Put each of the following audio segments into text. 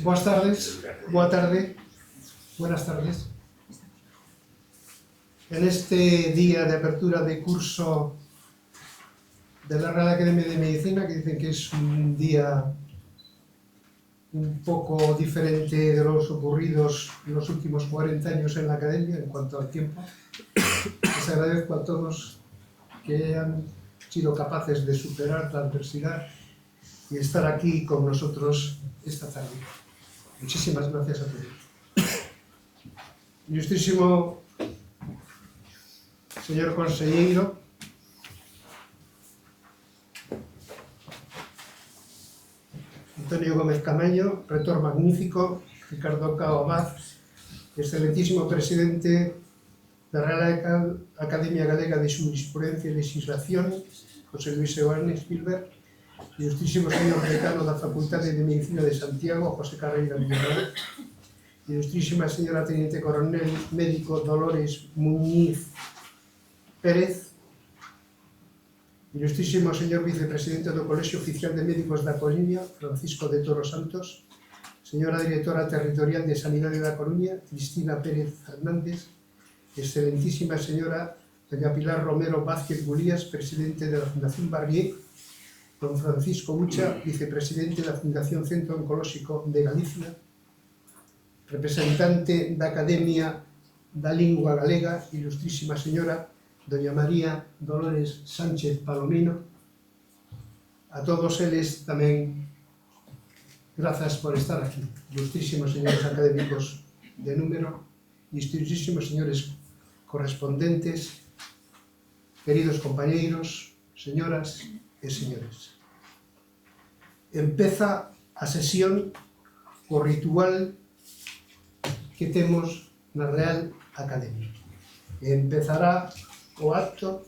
Buenas tardes, buenas tardes. En este día de apertura de curso de la Real Academia de Medicina, que dicen que es un día un poco diferente de los ocurridos en los últimos 40 años en la Academia en cuanto al tiempo, les agradezco a todos que hayan sido capaces de superar la adversidad y estar aquí con nosotros esta tarde. Muchísimas gracias a todos. Ilustrísimo señor conselleiro, Antonio Gómez Camaño, rector magnífico, Ricardo Cao Abad, excelentísimo presidente de la Real Academia Galega de Jurisprudencia y Legislación, José Luis Seoane Spielberg, ilustrísimo señor decano da Facultade de Medicina de Santiago, José Carreira Villarreal, ilustrísima señora teniente coronel médico Dolores Muñiz Pérez, ilustrísimo señor vicepresidente do Colexio Oficial de Médicos da Coruña, Francisco de Toro Santos, señora directora territorial de Sanidade da Coruña, Cristina Pérez Fernández, excelentísima señora doña Pilar Romero Vázquez Gulías, presidente de la Fundación Barrié, don Francisco Ucha, vicepresidente da Fundación Centro Oncolóxico de Galicia, representante da Academia da Lingua Galega, ilustrísima señora doña María Dolores Sánchez Palomino. A todos eles tamén grazas por estar aquí, ilustrísimos señores académicos de número, ilustrísimos señores correspondentes, queridos compañeiros, señoras e señores. Empeza a sesión o ritual que temos na Real Academia. Empezará o acto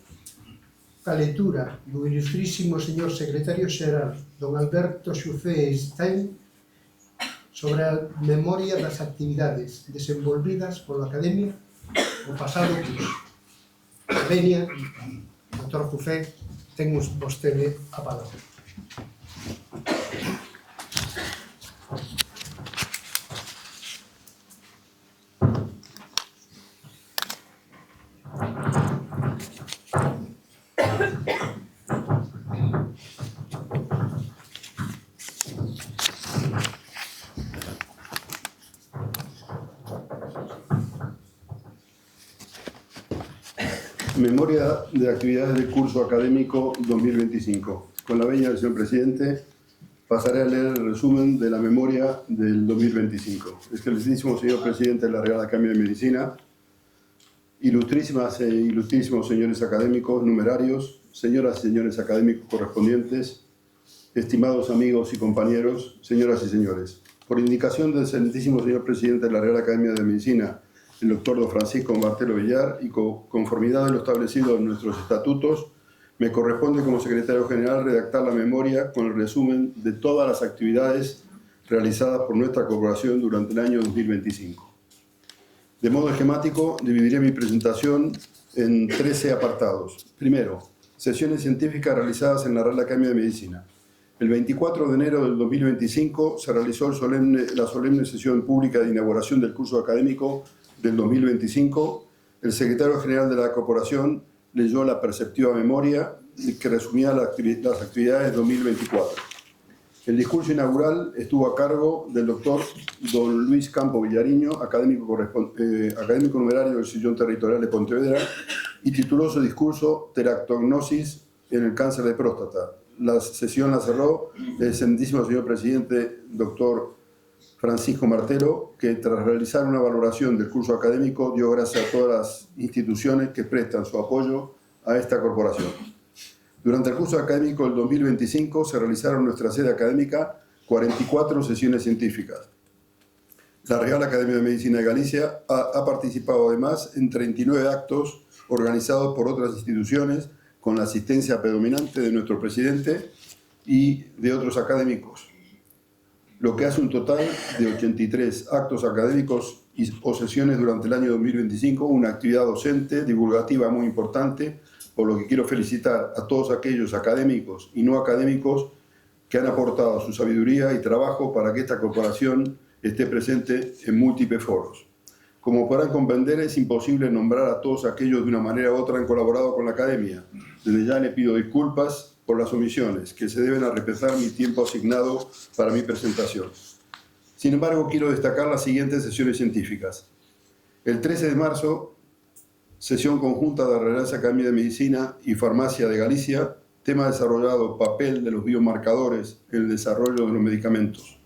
ca lectura do ilustrísimo señor secretario xeral, don Alberto Xufé Stein, sobre a memoria das actividades desenvolvidas pola Academia o pasado curso. Venia, doutor Xufé, ten vostede a palabra. Memoria de actividades del curso académico 2025. Con la venia del señor presidente, pasaré a leer el resumen de la memoria del 2025. Excelentísimo señor presidente de la Real Academia de Medicina, ilustrísimas e ilustrísimos señores académicos numerarios, señoras y señores académicos correspondientes, estimados amigos y compañeros, señoras y señores. Por indicación del excelentísimo señor presidente de la Real Academia de Medicina, el doctor don Francisco Martelo Villar, y con conformidad de lo establecido en nuestros estatutos, me corresponde como secretario general redactar la memoria con el resumen de todas las actividades realizadas por nuestra corporación durante el año 2025. De modo esquemático, dividiré mi presentación en 13 apartados. Primero, sesiones científicas realizadas en la Real Academia de Medicina. El 24 de enero del 2025 se realizó la solemne sesión pública de inauguración del curso académico del 2025. El secretario general de la corporación leyó la perceptiva memoria que resumía las actividades de 2024. El discurso inaugural estuvo a cargo del doctor don Luis Campo Villariño, académico numerario del Sillón Territorial de Pontevedra, y tituló su discurso Teratognosis en el cáncer de próstata. La sesión la cerró el excelentísimo señor presidente, doctor Francisco Martelo, que tras realizar una valoración del curso académico dio gracias a todas las instituciones que prestan su apoyo a esta corporación. Durante el curso académico del 2025 se realizaron en nuestra sede académica 44 sesiones científicas. La Real Academia de Medicina de Galicia ha participado además en 39 actos organizados por otras instituciones con la asistencia predominante de nuestro presidente y de otros académicos, lo que hace un total de 83 actos académicos o sesiones durante el año 2025, una actividad docente, divulgativa muy importante, por lo que quiero felicitar a todos aquellos académicos y no académicos que han aportado su sabiduría y trabajo para que esta corporación esté presente en múltiples foros. Como podrán comprender, es imposible nombrar a todos aquellos de una manera u otra han colaborado con la Academia. Desde ya le pido disculpas por las omisiones, que se deben a respetar mi tiempo asignado para mi presentación. Sin embargo, quiero destacar las siguientes sesiones científicas. El 13 de marzo, sesión conjunta de la Real Academia de Medicina y Farmacia de Galicia, tema desarrollado, papel de los biomarcadores en el desarrollo de los medicamentos.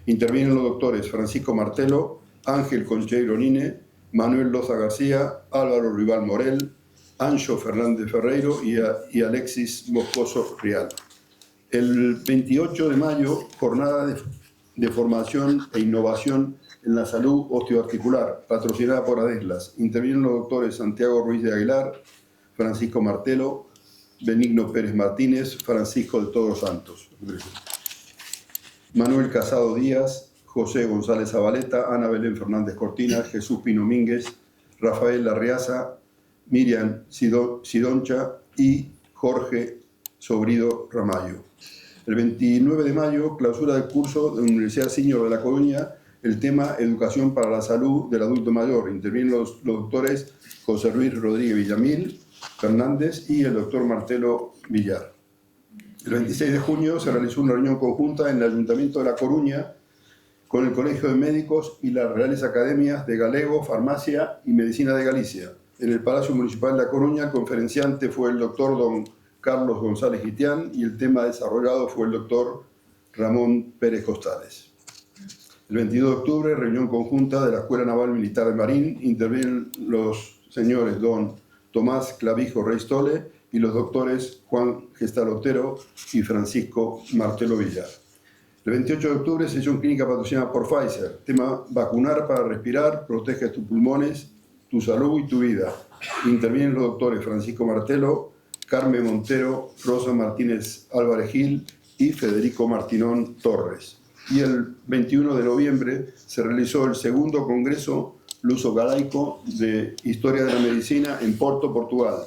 Intervienen los doctores Francisco Martelo, Ángel Concheiro Nine, Manuel Loza García, Álvaro Rival Morel, Anxo Fernández Ferreiro y Alexis Moscoso Rial. El 28 de mayo, jornada de formación e innovación en la salud osteoarticular, patrocinada por ADESLAS. Intervienen los doctores Santiago Ruiz de Aguilar, Francisco Martelo, Benigno Pérez Martínez, Francisco de Todos Santos, Manuel Casado Díaz, José González Zabaleta, Ana Belén Fernández Cortina, Jesús Pino Mínguez, Rafael Larreaza, Miriam Sidoncha y Jorge Sobrido Ramallo. El 29 de mayo, clausura del curso de la Universidad Senior de La Coruña, el tema Educación para la Salud del Adulto Mayor. Intervienen los doctores José Luis Rodríguez Villamil Fernández y el doctor Martelo Villar. El 26 de junio se realizó una reunión conjunta en el Ayuntamiento de La Coruña con el Colegio de Médicos y las Reales Academias de Galego, Farmacia y Medicina de Galicia. En el Palacio Municipal de La Coruña, el conferenciante fue el doctor don Carlos González Gitián y el tema desarrollado fue el doctor Ramón Pérez Costales. El 22 de octubre, reunión conjunta de la Escuela Naval Militar de Marín, intervienen los señores don Tomás Clavijo Reistole y los doctores Juan Gestal Otero y Francisco Martelo Villar. El 28 de octubre, sesión clínica patrocinada por Pfizer, tema vacunar para respirar, protege tus pulmones, tu salud y tu vida. Intervienen los doctores Francisco Martelo, Carmen Montero, Rosa Martínez Álvarez Gil y Federico Martinón Torres. Y el 21 de noviembre se realizó el segundo Congreso Luso-Galaico de Historia de la Medicina en Porto, Portugal.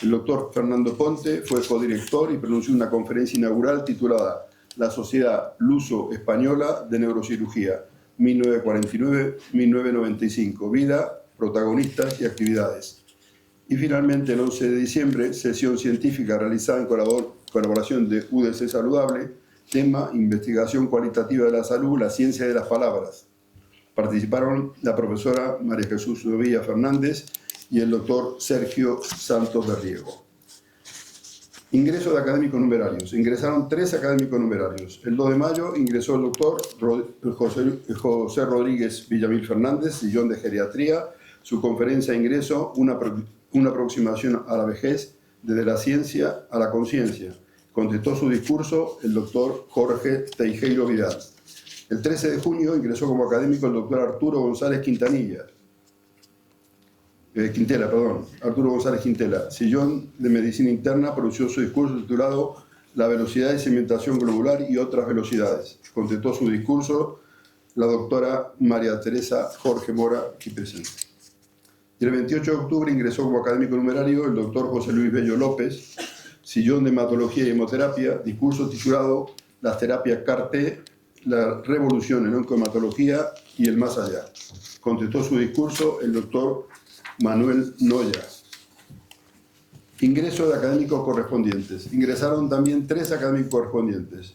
El doctor Fernando Ponte fue codirector y pronunció una conferencia inaugural titulada La Sociedad Luso-Española de Neurocirugía, 1949-1995, vida, protagonistas y actividades. Y finalmente, el 11 de diciembre, sesión científica realizada en colaboración de UDC Saludable, tema Investigación cualitativa de la salud, la ciencia de las palabras. Participaron la profesora María Jesús Novilla Fernández y el doctor Sergio Santos de Riego. Ingreso de académicos numerarios. Ingresaron 3 académicos numerarios. El 2 de mayo ingresó el doctor José Rodríguez Villamil Fernández, sillón de geriatría. Su conferencia de ingreso, una aproximación a la vejez desde la ciencia a la conciencia. Contestó su discurso el doctor Jorge Teijeiro Vidal. El 13 de junio ingresó como académico el doctor Arturo González Quintela, sillón de medicina interna, pronunció su discurso titulado La velocidad de cimentación globular y otras velocidades. Contestó su discurso la doctora María Teresa Jorge Mora, aquí presente. Y el 28 de octubre ingresó como académico numerario el doctor José Luis Bello López, sillón de hematología y hemoterapia, discurso titulado Las terapias CAR-T, la revolución en oncohematología y el más allá. Contestó su discurso el doctor Manuel Noya. Ingreso de académicos correspondientes. Ingresaron también 3 académicos correspondientes.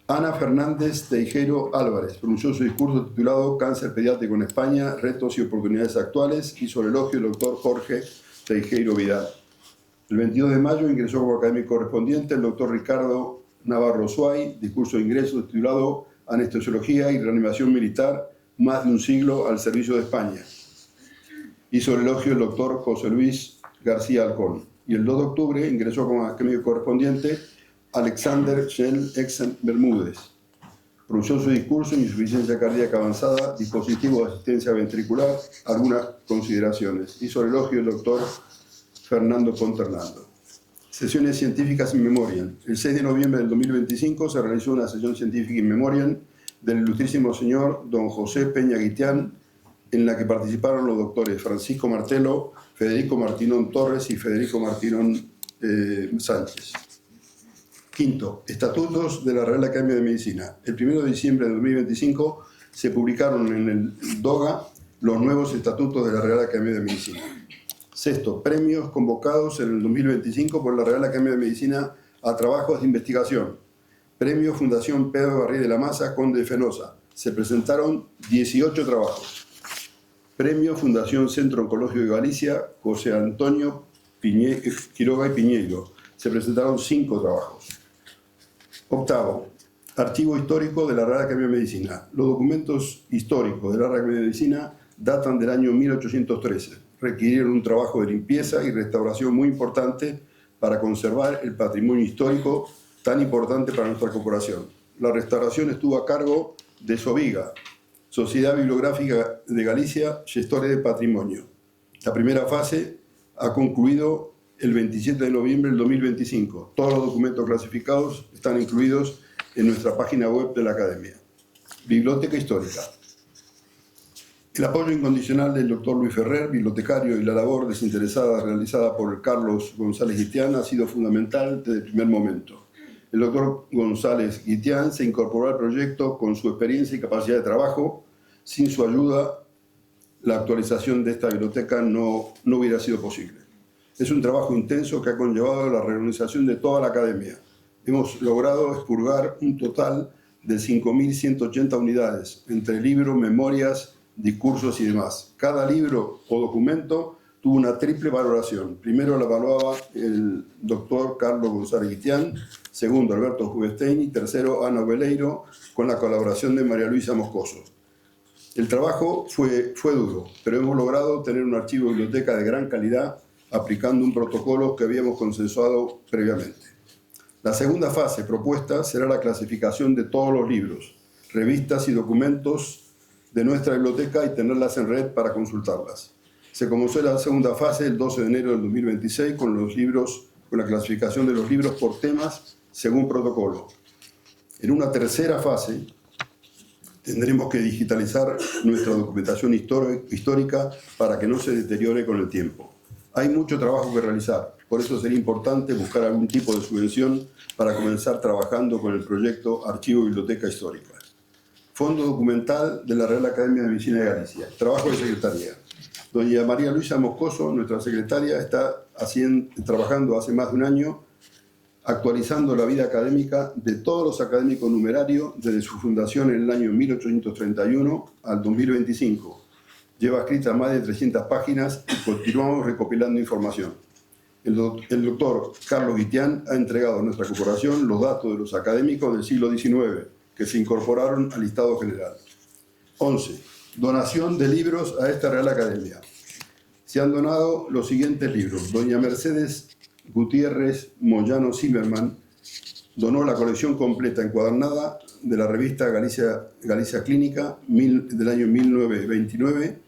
Ana Fernández Teijeiro Álvarez pronunció su discurso titulado Cáncer pediátrico en España, retos y oportunidades actuales, y sobre elogio el doctor Jorge Teijeiro Vidal. El 22 de mayo ingresó como académico correspondiente el doctor Ricardo Navarro Suay, discurso de ingreso titulado Anestesiología y reanimación militar, más de un siglo al servicio de España. Y sobre elogio el doctor José Luis García Alcón. Y el 2 de octubre ingresó como académico correspondiente Alexander Shell Exen Bermúdez. Pronunció su discurso en insuficiencia cardíaca avanzada, dispositivo de asistencia ventricular, algunas consideraciones. Y sobre elogio el doctor Fernando Ponte Hernando. Sesiones científicas in memoriam. El 6 de noviembre del 2025 se realizó una sesión científica in memoriam del ilustrísimo señor don José Peña Guitián, en la que participaron los doctores Francisco Martelo, Federico Martinón Torres y Federico Martinón Sánchez. Quinto, Estatutos de la Real Academia de Medicina. El 1 de diciembre de 2025 se publicaron en el DOGA los nuevos estatutos de la Real Academia de Medicina. Sexto, premios convocados en el 2025 por la Real Academia de Medicina a trabajos de investigación. Premio Fundación Pedro Barrí de la Maza, Conde de Fenosa. Se presentaron 18 trabajos. Premio Fundación Centro Oncológico de Galicia, José Antonio Quiroga y Piñeiro. Se presentaron 5 trabajos. Octavo, Archivo Histórico de la Real Academia de Medicina. Los documentos históricos de la Real Academia de Medicina datan del año 1813. Requirieron un trabajo de limpieza y restauración muy importante para conservar el patrimonio histórico tan importante para nuestra corporación. La restauración estuvo a cargo de SOBIGA, Sociedad Bibliográfica de Galicia, Gestores de Patrimonio. La primera fase ha concluido el 27 de noviembre del 2025. Todos los documentos clasificados están incluidos en nuestra página web de la Academia. Biblioteca Histórica. El apoyo incondicional del doctor Luis Ferrer, bibliotecario, y la labor desinteresada realizada por Carlos González Guitián ha sido fundamental desde el primer momento. El doctor González Guitián se incorporó al proyecto con su experiencia y capacidad de trabajo. Sin su ayuda, la actualización de esta biblioteca no hubiera sido posible. Es un trabajo intenso que ha conllevado la reorganización de toda la Academia. Hemos logrado expurgar un total de 5.180 unidades, entre libros, memorias, discursos y demás. Cada libro o documento tuvo una triple valoración. Primero la evaluaba el doctor Carlos González Guitián, segundo Alberto Juvestein y tercero Ana Veleiro, con la colaboración de María Luisa Moscoso. El trabajo fue duro, pero hemos logrado tener un archivo de biblioteca de gran calidad aplicando un protocolo que habíamos consensuado previamente. La segunda fase propuesta será la clasificación de todos los libros, revistas y documentos de nuestra biblioteca y tenerlas en red para consultarlas. Se comenzó la segunda fase el 12 de enero del 2026 con la clasificación de los libros por temas según protocolo. En una tercera fase tendremos que digitalizar nuestra documentación histórica para que no se deteriore con el tiempo. Hay mucho trabajo que realizar, por eso sería importante buscar algún tipo de subvención para comenzar trabajando con el proyecto Archivo Biblioteca Histórica. Fondo documental de la Real Academia de Medicina de Galicia. Trabajo de secretaría. Doña María Luisa Moscoso, nuestra secretaria, está trabajando hace más de un año actualizando la vida académica de todos los académicos numerarios desde su fundación en el año 1831 al 2025. Lleva escritas más de 300 páginas y continuamos recopilando información. El doctor Carlos Guitián ha entregado a nuestra corporación los datos de los académicos del siglo XIX que se incorporaron al listado general. 11. Donación de libros a esta Real Academia. Se han donado los siguientes libros. Doña Mercedes Gutiérrez Moyano Zimmerman donó la colección completa encuadernada de la revista Galicia Clínica del año 1929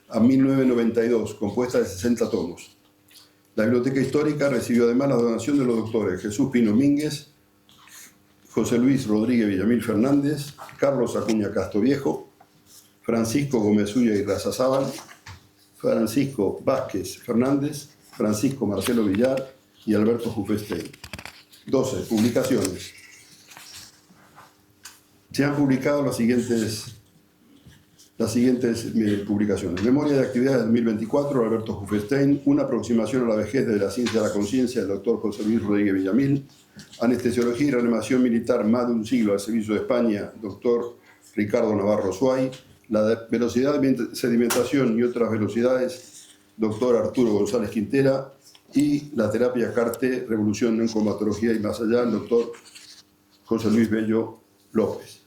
a 1992, compuesta de 60 tomos. La Biblioteca Histórica recibió además la donación de los doctores Jesús Pino Mínguez, José Luis Rodríguez Villamil Fernández, Carlos Acuña Castroviejo, Francisco Gómez Ulla y Razazábal, Francisco Vázquez Fernández, Francisco Marcelo Villar y Alberto Jufestein. 12. Publicaciones. Se han publicado las siguientes publicaciones. Memoria de actividades 2024, Alberto Jufestein. Una aproximación a la vejez de la ciencia de la conciencia, del doctor José Luis Rodríguez Villamil. Anestesiología y reanimación militar, más de un siglo al servicio de España, doctor Ricardo Navarro Suay. La velocidad de sedimentación y otras velocidades, doctor Arturo González Quintera. Y la terapia CAR-T, revolución en oncomatología y más allá, el doctor José Luis Bello López.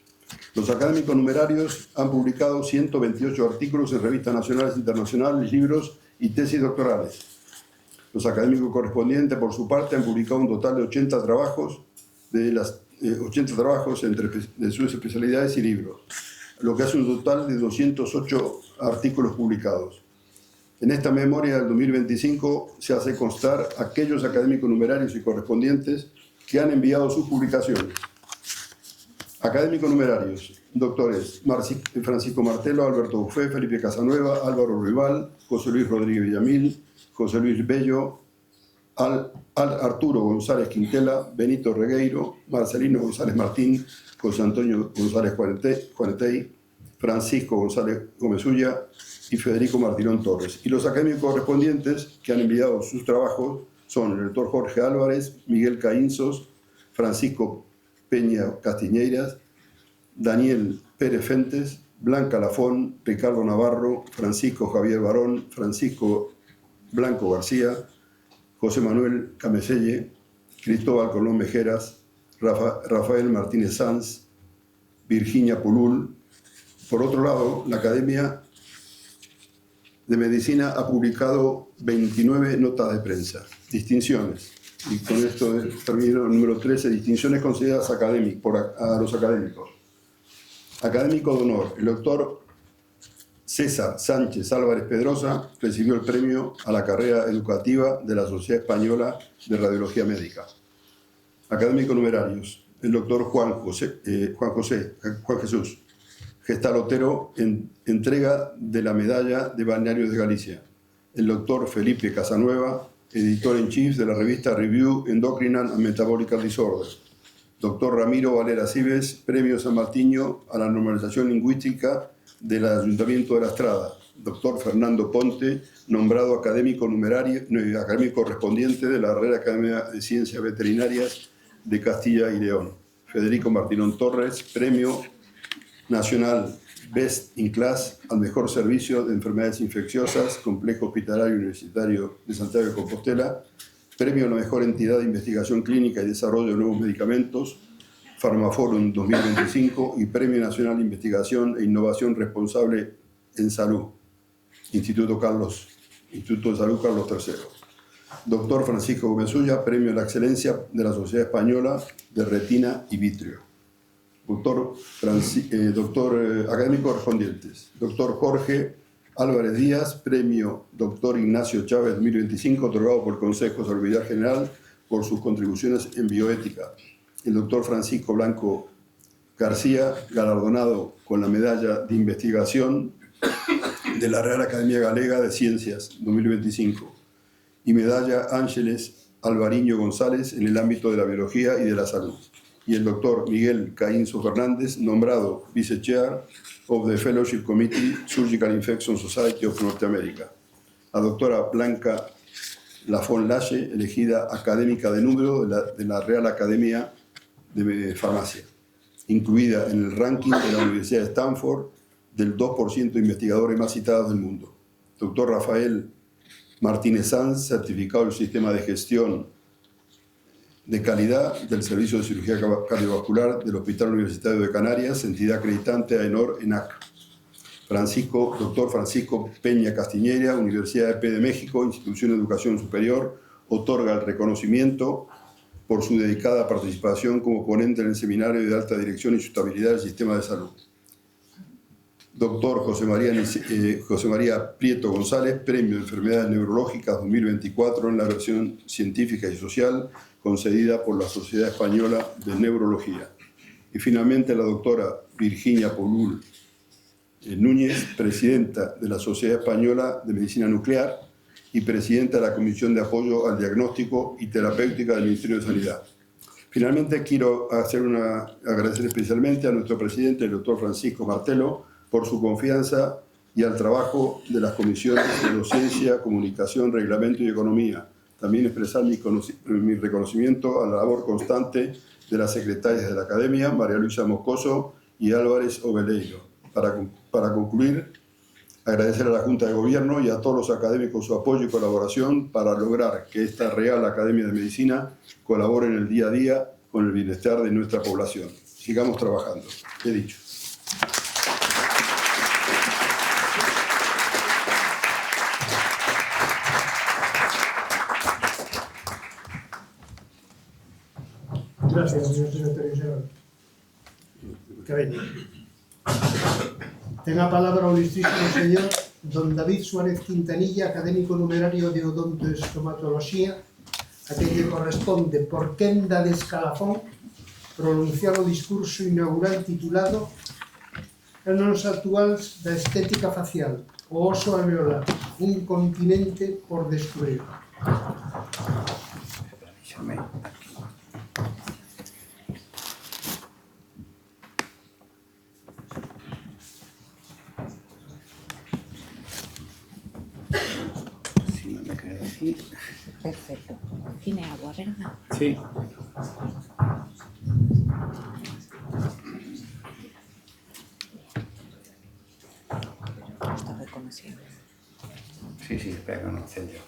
Los académicos numerarios han publicado 128 artículos en revistas nacionales e internacionales, libros y tesis doctorales. Los académicos correspondientes, por su parte, han publicado un total de 80 trabajos, de sus especialidades y libros, lo que hace un total de 208 artículos publicados. En esta memoria del 2025 se hace constar aquellos académicos numerarios y correspondientes que han enviado sus publicaciones. Académicos numerarios, doctores Francisco Martelo, Alberto Bufé, Felipe Casanueva, Álvaro Ruibal, José Luis Rodríguez Villamil, José Luis Bello, Arturo González Quintela, Benito Regueiro, Marcelino González Martín, José Antonio González Juanetey, Francisco González Gómez Ulla y Federico Martinón Torres. Y los académicos correspondientes que han enviado sus trabajos son el doctor Jorge Álvarez, Miguel Caínzos, Francisco Peña Castiñeiras, Daniel Pérez Fentes, Blanca Lafón, Ricardo Navarro, Francisco Javier Barón, Francisco Blanco García, José Manuel Cameselle, Cristóbal Colón Mejeras, Rafael Martínez Sanz, Virginia Pulul. Por otro lado, la Academia de Medicina ha publicado 29 notas de prensa, distinciones. Y con esto termino el número 13, distinciones concedidas a los académicos. Académico de honor, el doctor César Sánchez Álvarez Pedrosa recibió el premio a la carrera educativa de la Sociedad Española de Radiología Médica. Académico numerarios, el doctor Juan Jesús Gestal Otero, entrega de la medalla de Balnearios de Galicia. El doctor Felipe Casanueva, editor en chief de la revista Review Endocrine and Metabolic Disorders. Doctor Ramiro Valera Cibes, Premio San Martiño a la normalización lingüística del Ayuntamiento de la Estrada. Doctor Fernando Ponte, nombrado académico correspondiente de la Real Academia de Ciencias Veterinarias de Castilla y León. Federico Martinón Torres, Premio Nacional Best in Class al mejor servicio de enfermedades infecciosas, Complejo Hospitalario Universitario de Santiago de Compostela. Premio a la mejor entidad de investigación clínica y desarrollo de nuevos medicamentos, Pharmaforum 2025, y Premio Nacional de Investigación e Innovación Responsable en Salud, Instituto de Salud Carlos III. Doctor Francisco Gómez Ulla, Premio a la Excelencia de la Sociedad Española de Retina y Vitrio. Académicos correspondientes. Doctor Jorge Álvarez Díaz, Premio Dr. Ignacio Chávez 2025, otorgado por el Consejo de Salubridad General por sus contribuciones en bioética. El doctor Francisco Blanco García, galardonado con la Medalla de Investigación de la Real Academia Galega de Ciencias 2025 y Medalla Ángeles Alvariño González en el ámbito de la biología y de la salud. Y el doctor Miguel Caínzos Fernández, nombrado Vice Chair of the Fellowship Committee Surgical Infection Society of North America. La doctora Blanca Lafón Lache, elegida académica de número de la Real Academia de Farmacia, incluida en el ranking de la Universidad de Stanford del 2% de investigadores más citados del mundo. Doctor Rafael Martínez Sanz, certificado del Sistema de Gestión de Calidad del Servicio de Cirugía Cardiovascular del Hospital Universitario de Canarias, entidad acreditante AENOR ENAC. Doctor Francisco Peña Castiñeira, Universidad EP de México, Institución de Educación Superior, otorga el reconocimiento por su dedicada participación como ponente en el Seminario de Alta Dirección y Sustentabilidad del Sistema de Salud. Doctor José María Prieto González, Premio de Enfermedades Neurológicas 2024 en la versión científica y social, concedida por la Sociedad Española de Neurología. Y finalmente la doctora Virginia Pulul Núñez, presidenta de la Sociedad Española de Medicina Nuclear y presidenta de la Comisión de Apoyo al Diagnóstico y Terapéutica del Ministerio de Sanidad. Finalmente quiero agradecer especialmente a nuestro presidente, el doctor Francisco Martelo, por su confianza y al trabajo de las comisiones de Docencia, Comunicación, Reglamento y Economía. También expresar mi reconocimiento a la labor constante de las secretarias de la Academia, María Luisa Moscoso y Álvarez Oveleiro. Para concluir, agradecer a la Junta de Gobierno y a todos los académicos su apoyo y colaboración para lograr que esta Real Academia de Medicina colabore en el día a día con el bienestar de nuestra población. Sigamos trabajando. He dicho. Gracias, señor secretario xeral. Que veña. Ten a palabra o ilustrísimo señor don David Suárez Quintanilla, académico numerario de odontoestomatoloxía, a que lle corresponde por quenda de escalafón pronunciar o discurso inaugural titulado Cánones actuais da estética facial, o oso alveolar, un continente por descubrir. Sí. Perfecto. Tiene agua, ¿verdad? Sí. Está reconociendo. Sí, espera, no incendio.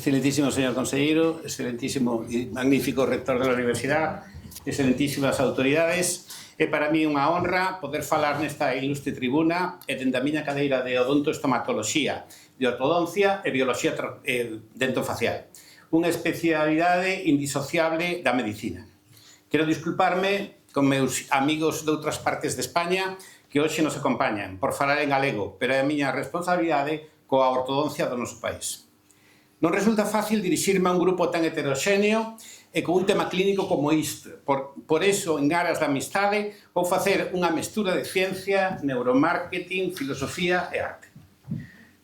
Excelentísimo señor conselleiro, excelentísimo e magnífico rector da Universidade, excelentísimas autoridades, é para mí unha honra poder falar nesta ilustre tribuna e dende a miña cadeira de odontoestomatoloxía, de ortodoncia e bioloxía dentofacial, unha especialidade indisociable da medicina. Quero disculparme con meus amigos de outras partes de España que hoxe nos acompañan por falar en galego, pero é a miña responsabilidade coa ortodoncia do noso país. Non resulta fácil dirixirme a un grupo tan heteroxéneo e con un tema clínico como isto. Por eso, en aras da amistade, vou facer unha mestura de ciencia, neuromarketing, filosofía e arte.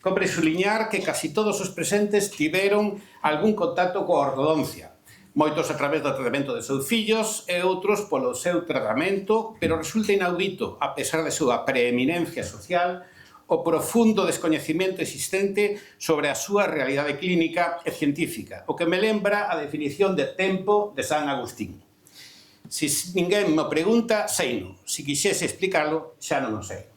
Compre suliñar que casi todos os presentes tiveron algún contacto coa ortodoncia, moitos a través do tratamento de seus fillos e outros polo seu tratamento, pero resulta inaudito, a pesar de súa preeminencia social, o profundo descoñecemento existente sobre a súa realidade clínica e científica, o que me lembra a definición de tempo de San Agustín. Se ninguén me pregunta, seino. Se quixese explicalo, xa non o sei.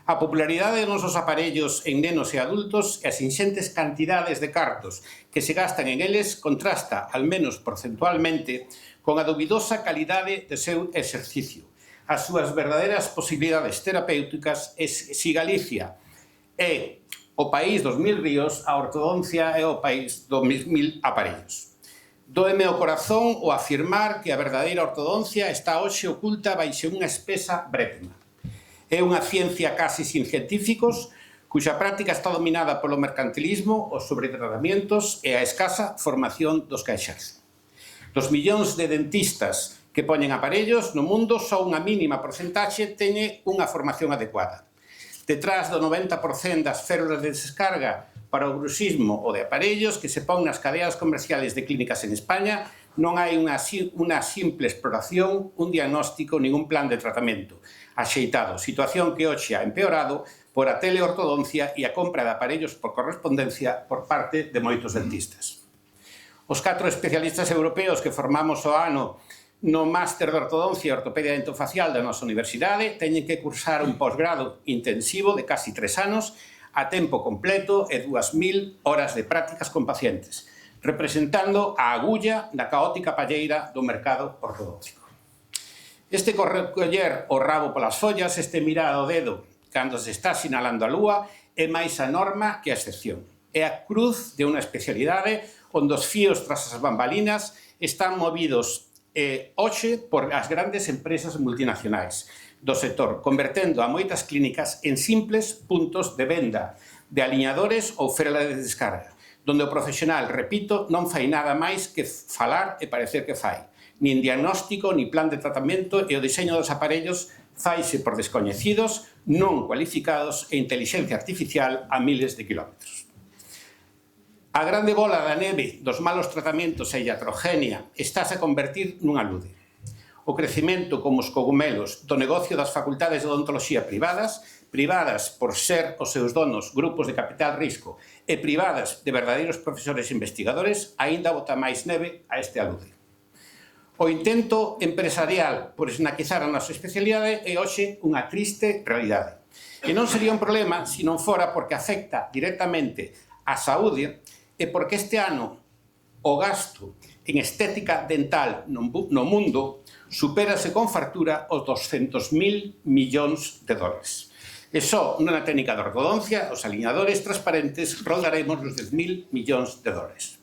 A popularidade dos nosos aparellos en nenos e adultos e as inxentes cantidades de cartos que se gastan en eles contrasta, al menos porcentualmente, con a dubidosa calidade de seu exercicio, as súas verdadeiras posibilidades terapéuticas. Si Galicia é o país dos 1000 ríos, a ortodoncia é o país dos 1000 aparellos. Dóeme o corazón o afirmar que a verdadeira ortodoncia está hoxe oculta baixo unha espesa brétema. É unha ciencia casi sin científicos, cuxa práctica está dominada polo mercantilismo, os sobretratamientos e a escasa formación dos que exercen. Dos millóns de dentistas que poñen aparellos no mundo, só unha mínima porcentaxe teñe unha formación adecuada. Detrás do 90% das férulas de descarga para o bruxismo ou de aparellos que se pon nas cadeas comerciales de clínicas en España, non hai unha simple exploración, un diagnóstico, nin un plan de tratamento axeitado, situación que hoxe ha empeorado por a teleortodoncia e a compra de aparellos por correspondencia por parte de moitos dentistas. Os 4 especialistas europeos que formamos o ano no máster de ortodoncia e ortopedia dentofacial da nosa universidade teñen que cursar un posgrado intensivo de casi 3 anos a tempo completo e 2000 horas de prácticas con pacientes, representando a agulla da caótica palleira do mercado ortodóntico. Este coller o rabo polas follas, este mirar ao dedo cando se está sinalando a lúa, é máis a norma que a excepción. É a cruz de unha especialidade onde os fíos tras as bambalinas están movidos hoxe por as grandes empresas multinacionais do sector, convertendo a moitas clínicas en simples puntos de venda de aliñadores ou férulas de descarga, donde o profesional, repito, non fai nada máis que falar e parecer que fai. Nin diagnóstico, ni plan de tratamento e o diseño dos aparellos faise por descoñecidos, non cualificados e inteligencia artificial a miles de kilómetros. A grande bola da neve dos malos tratamentos e iatrogenia estáse a convertir nunha lude. O crecemento como os cogumelos do negocio das facultades de odontoloxía privadas por ser os seus donos grupos de capital risco e privadas de verdadeiros profesores investigadores, aínda bota máis neve a este alude. O intento empresarial por esnaquizar a nosa especialidade é hoxe unha triste realidade. E non sería un problema se non fora porque afecta directamente a saúde e porque este ano o gasto en estética dental no mundo supérase con fartura os 200.000 millóns de dólares. E só nunha técnica de ortodoncia, os aliñadores transparentes, rondaremos os 10.000 millóns de dólares.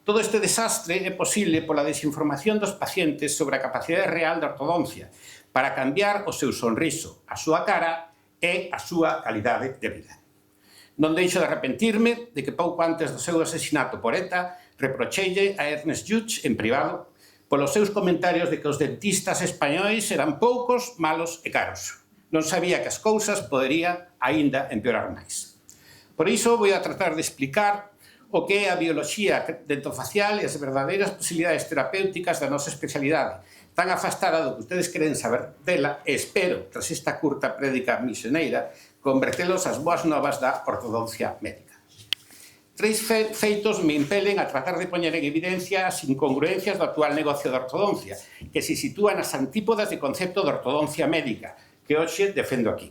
Todo este desastre é posible pola desinformación dos pacientes sobre a capacidade real de ortodoncia para cambiar o seu sonriso, a súa cara e a súa calidade de vida. Non deixo de arrepentirme de que pouco antes do seu asesinato por ETA reprocheille a Ernest Lluch en privado polos seus comentarios de que os dentistas españois eran poucos, malos e caros. Non sabía que as cousas podería aínda empeorar máis. Por iso vou a tratar de explicar o que é a bioloxía dentofacial e as verdadeiras posibilidades terapéuticas da nosa especialidade, tan afastada do que ustedes queren saber dela, e espero, tras esta curta prédica misioneira, convertelos ás boas novas da ortodoncia médica. Tres feitos me impelen a tratar de poñer en evidencia as incongruencias do actual negocio de ortodoncia, que se sitúa nas antípodas de concepto de ortodoncia médica, que hoxe defendo aquí.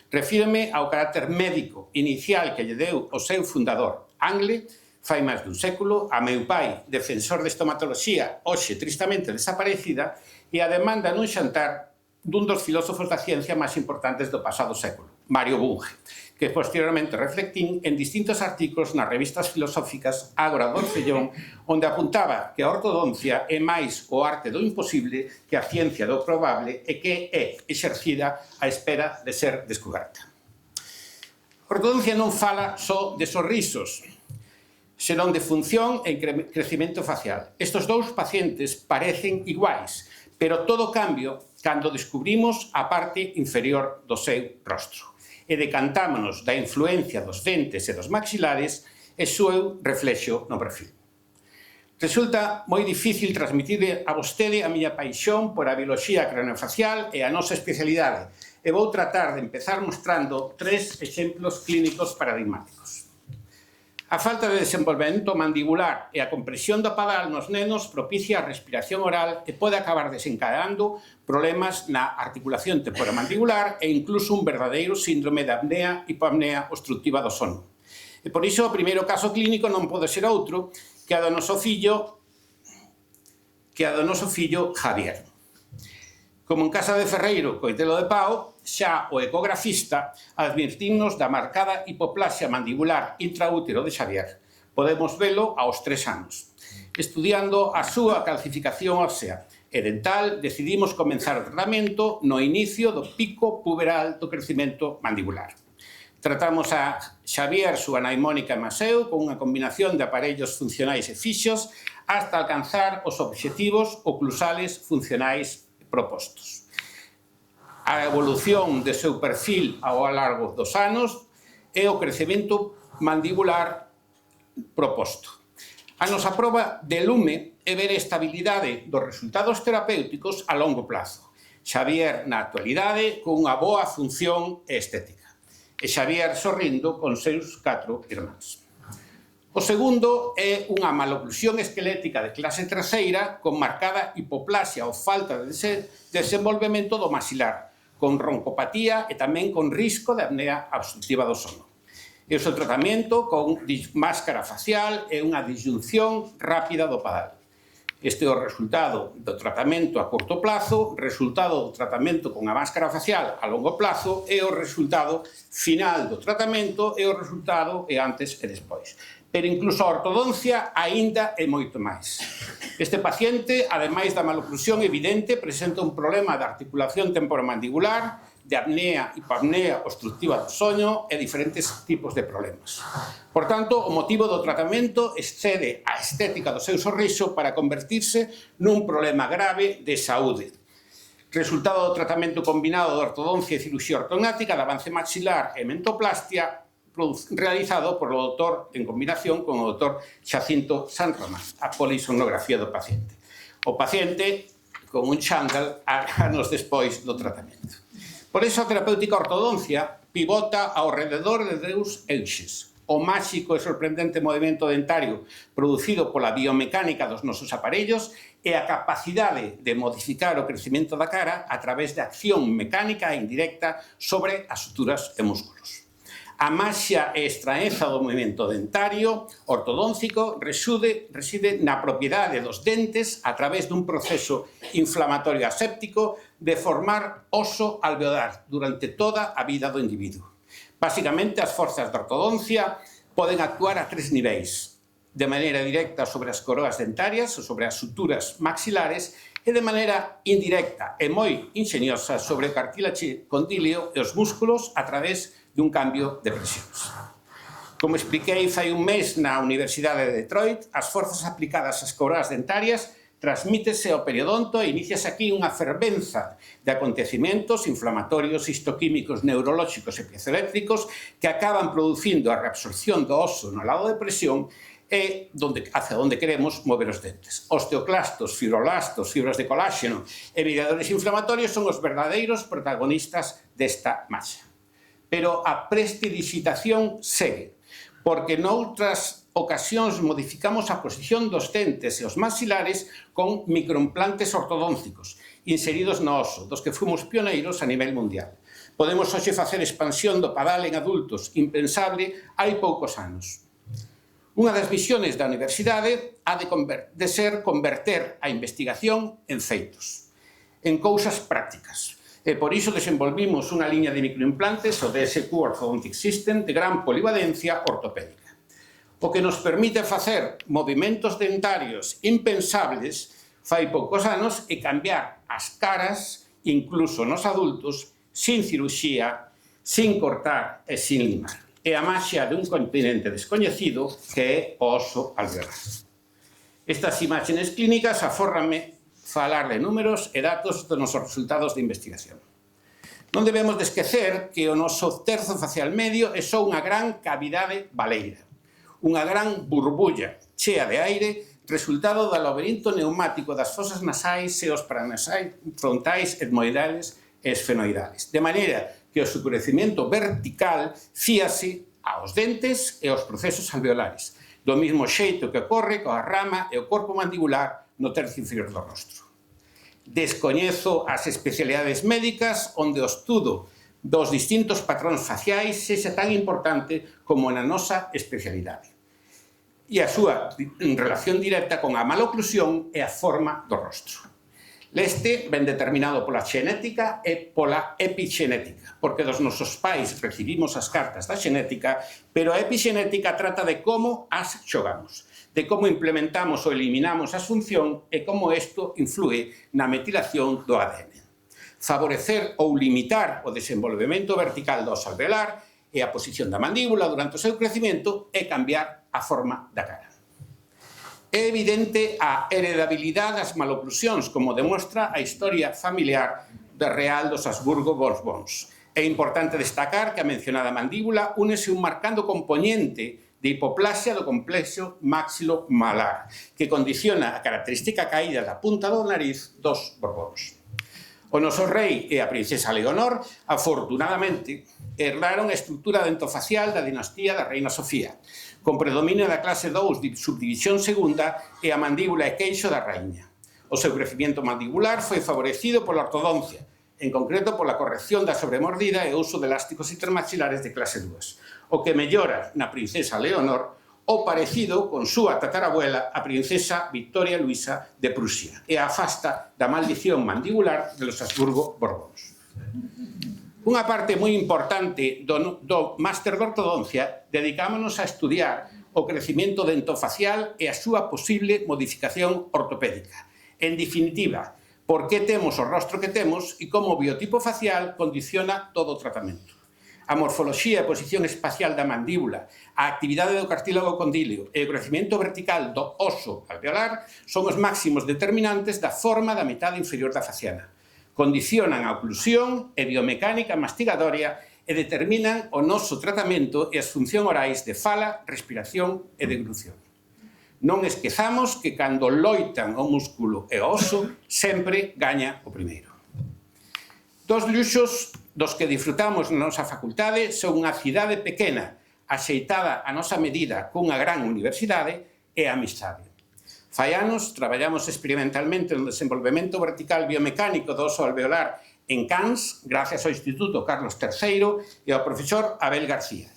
Refírome ao carácter médico inicial que lle deu o seu fundador, Angle, fai máis dun século, a meu pai, defensor de estomatoloxía, hoxe tristamente desaparecida, e a demanda nun xantar dun dos filósofos da ciencia máis importantes do pasado século, Mario Bunge, que posteriormente reflectín en distintos artículos nas revistas filosóficas Ágora do Orfellón, onde apuntaba que a ortodoncia é máis o arte do imposible que a ciencia do probable e que é exercida á espera de ser descoberta. A ortodoncia non fala só de sorrisos, senón de función e crecimento facial. Estes dous pacientes parecen iguais, pero todo cambio cando descubrimos a parte inferior do seu rostro e decantámonos da influencia dos dentes e dos maxilares e seu reflexo no perfil. Resulta moi difícil transmitir a vostede a miña paixón por a bioloxía craniofacial e a nosa especialidade, e vou tratar de empezar mostrando tres exemplos clínicos paradigmáticos. A falta de desenvolvemento mandibular e a compresión do padal nos nenos propicia a respiración oral e pode acabar desencadeando problemas na articulación temporomandibular e incluso un verdadeiro síndrome de apnea-hipoapnea obstructiva do sono. E por iso o primeiro caso clínico non pode ser outro que a do noso fillo Javier. Como en casa de Ferreiro, Coitelo de Pau, xa o ecografista advertimos da marcada hipoplasia mandibular intraútero de Xavier. Podemos velo aos 3 anos. Estudiando a súa calcificación ósea e dental, decidimos comenzar o tratamento no inicio do pico puberal do crecimento mandibular. Tratamos a Xavier, súa nai Mónica e Maseu con unha combinación de aparellos funcionais e fixos hasta alcanzar os obxectivos oclusales funcionais propostos. A evolución de seu perfil ao largo dos anos e o crecemento mandibular proposto. A nosa proba de lume é ver a estabilidade dos resultados terapéuticos a longo plazo. Xavier, na actualidade, con unha boa función estética. E Xavier sorrindo con seus 4 irmáns. O segundo é unha maloclusión esquelética de clase terceira con marcada hipoplasia ou falta de desenvolvemento do maxilar, con roncopatía e tamén con risco de apnea obstructiva do sono. E o seu tratamento con máscara facial e unha disyunción rápida do padal. Este é o resultado do tratamento a curto plazo, resultado do tratamento con a máscara facial a longo plazo e o resultado final do tratamento e o resultado e antes e despois. Pero incluso a ortodoncia aínda é moito máis. Este paciente, ademais da maloclusión evidente, presenta un problema de articulación temporomandibular, de apnea, hipoapnea obstructiva do soño e diferentes tipos de problemas. Por tanto, o motivo do tratamento excede a estética do seu sorriso para convertirse nun problema grave de saúde. Resultado do tratamento combinado de ortodoncia e cirurxía ortognática, de avance maxilar e mentoplastia, realizado por o doutor en combinación con o doutor Xacinto San Román, a polisonografía do paciente. O paciente con un chándal anos despois do tratamento. Por iso a terapéutica ortodoncia pivota ao rededor de 2 eixes. O máxico e sorprendente movimento dentario producido pola biomecánica dos nosos aparellos e a capacidade de modificar o crecimento da cara a través de acción mecánica e indirecta sobre as suturas e músculos. A maxia e estraneza do movimento dentario ortodóncico reside na propiedade dos dentes a través dun proceso inflamatorio aséptico de formar oso alveolar durante toda a vida do individuo. Básicamente, as forzas de ortodoncia poden actuar a 3 niveis: de maneira directa sobre as coroas dentarias ou sobre as suturas maxilares e de maneira indirecta e moi ingeniosa sobre o cartílaxe condíleo e os músculos a través dun cambio de presións. Como expliquei fai un mes na Universidade de Detroit, as forzas aplicadas ás coroas dentarias transmítese ao periodonto e iniciase aquí unha fervenza de acontecimentos inflamatorios, histoquímicos, neurolóxicos e piezoeléctricos que acaban producindo a reabsorción do oso no lado de presión e hacia onde queremos mover os dentes. Osteoclastos, fibroblastos, fibras de coláxeno e mediadores inflamatorios son os verdadeiros protagonistas desta marcha. Pero a prestidigitación segue, porque noutras ocasións modificamos a posición dos dentes e os maxilares con microimplantes ortodóncicos inseridos no oso, dos que fomos pioneiros a nivel mundial. Podemos hoxe facer expansión do padal en adultos, impensable hai poucos anos. Unha das visións da universidade ha de ser converter a investigación en feitos, en cousas prácticas. E por iso desenvolvimos unha liña de microimplantes, o DSQ Orthodontic System, de gran polivadencia ortopédica, o que nos permite facer movimentos dentarios impensables fai poucos anos e cambiar as caras, incluso nos adultos, sin cirurxía, sin cortar e sin limar. É a maxia dun continente descoñecido que é o oso alveolar. Estas imaxes clínicas afórranme falar de números e datos dos nosos resultados de investigación. Non debemos de esquecer que o noso terzo facial medio é só unha gran cavidade baleira, unha gran burbulla chea de aire, resultado do laberinto neumático das fosas nasais e os paranasais frontais, etmoidales e esfenoidales. De maneira que o escurecimiento vertical fíase aos dentes e aos procesos alveolares, do mesmo xeito que ocorre coa rama e o corpo mandibular no tercio inferior do rostro. Descoñezo as especialidades médicas onde o estudo dos distintos patróns faciais sexa tan importante como na nosa especialidade e a súa relación directa con a maloclusión e a forma do rostro. Leste ben determinado pola xenética e pola epigenética, porque dos nosos pais recibimos as cartas da xenética, pero a epigenética trata de como as xogamos, de como implementamos ou eliminamos as funcións e como isto influe na metilación do ADN. Favorecer ou limitar o desenvolvemento vertical do oso alveolar e a posición da mandíbula durante o seu crecimento e cambiar a forma da cara. É evidente a heredabilidade das maloclusións, como demostra a historia familiar de Real dos Habsburgo-Borbóns. É importante destacar que a mencionada mandíbula únese un marcando componente de hipoplasia do complexo maxilo-malar, que condiciona a característica caída da punta do nariz dos Borbóns. O noso rei e a princesa Leonor, afortunadamente, herdaron a estrutura dentofacial da dinastía da reina Sofía, con predominio da clase 2 de subdivisión segunda e a mandíbula e queixo da raíña. O seu crecimiento mandibular foi favorecido pola ortodoncia, en concreto pola corrección da sobremordida e o uso de elásticos intermaxilares de clase 2, o que mellora na princesa Leonor o parecido con súa tatarabuela, a princesa Victoria Luisa de Prusia, e a afasta da maldición mandibular de los Habsburgo-Borbóns. Unha parte moi importante do máster de ortodoncia dedicámonos a estudiar o crecimiento dentofacial e a súa posible modificación ortopédica. En definitiva, por que temos o rostro que temos e como o biotipo facial condiciona todo o tratamento. A morfoloxía e posición espacial da mandíbula, a actividade do cartílago condíleo e o crecimento vertical do oso alveolar son os máximos determinantes da forma da metade inferior da faciana. Condicionan a oclusión e biomecánica mastigadora e determinan o noso tratamento e as funcións orais de fala, respiración e deglución. Non esquezamos que cando loitan o músculo e o oso, sempre gaña o primeiro. Dos luxos dos que disfrutamos na nosa facultade son unha cidade pequena, axeitada a nosa medida cunha gran universidade e a amizade. Fai anos traballamos experimentalmente no desenvolvemento vertical biomecánico do oso alveolar en Cans, gracias ao Instituto Carlos III e ao profesor Abel García.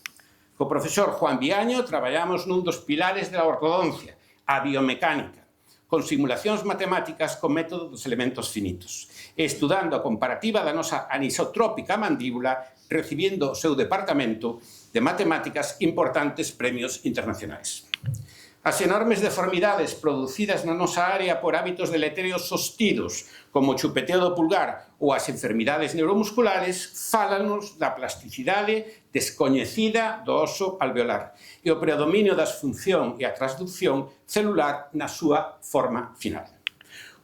Co profesor Juan Viaño traballamos nun dos pilares da ortodoncia, a biomecánica, con simulacións matemáticas con método dos elementos finitos, e estudando a comparativa da nosa anisotrópica mandíbula, recibindo o seu departamento de matemáticas importantes premios internacionais. As enormes deformidades producidas na nosa área por hábitos deleterios sostidos, como o chupeteo do pulgar ou as enfermidades neuromusculares, fálanos da plasticidade descoñecida do oso alveolar e o predominio das función e a transducción celular na súa forma final.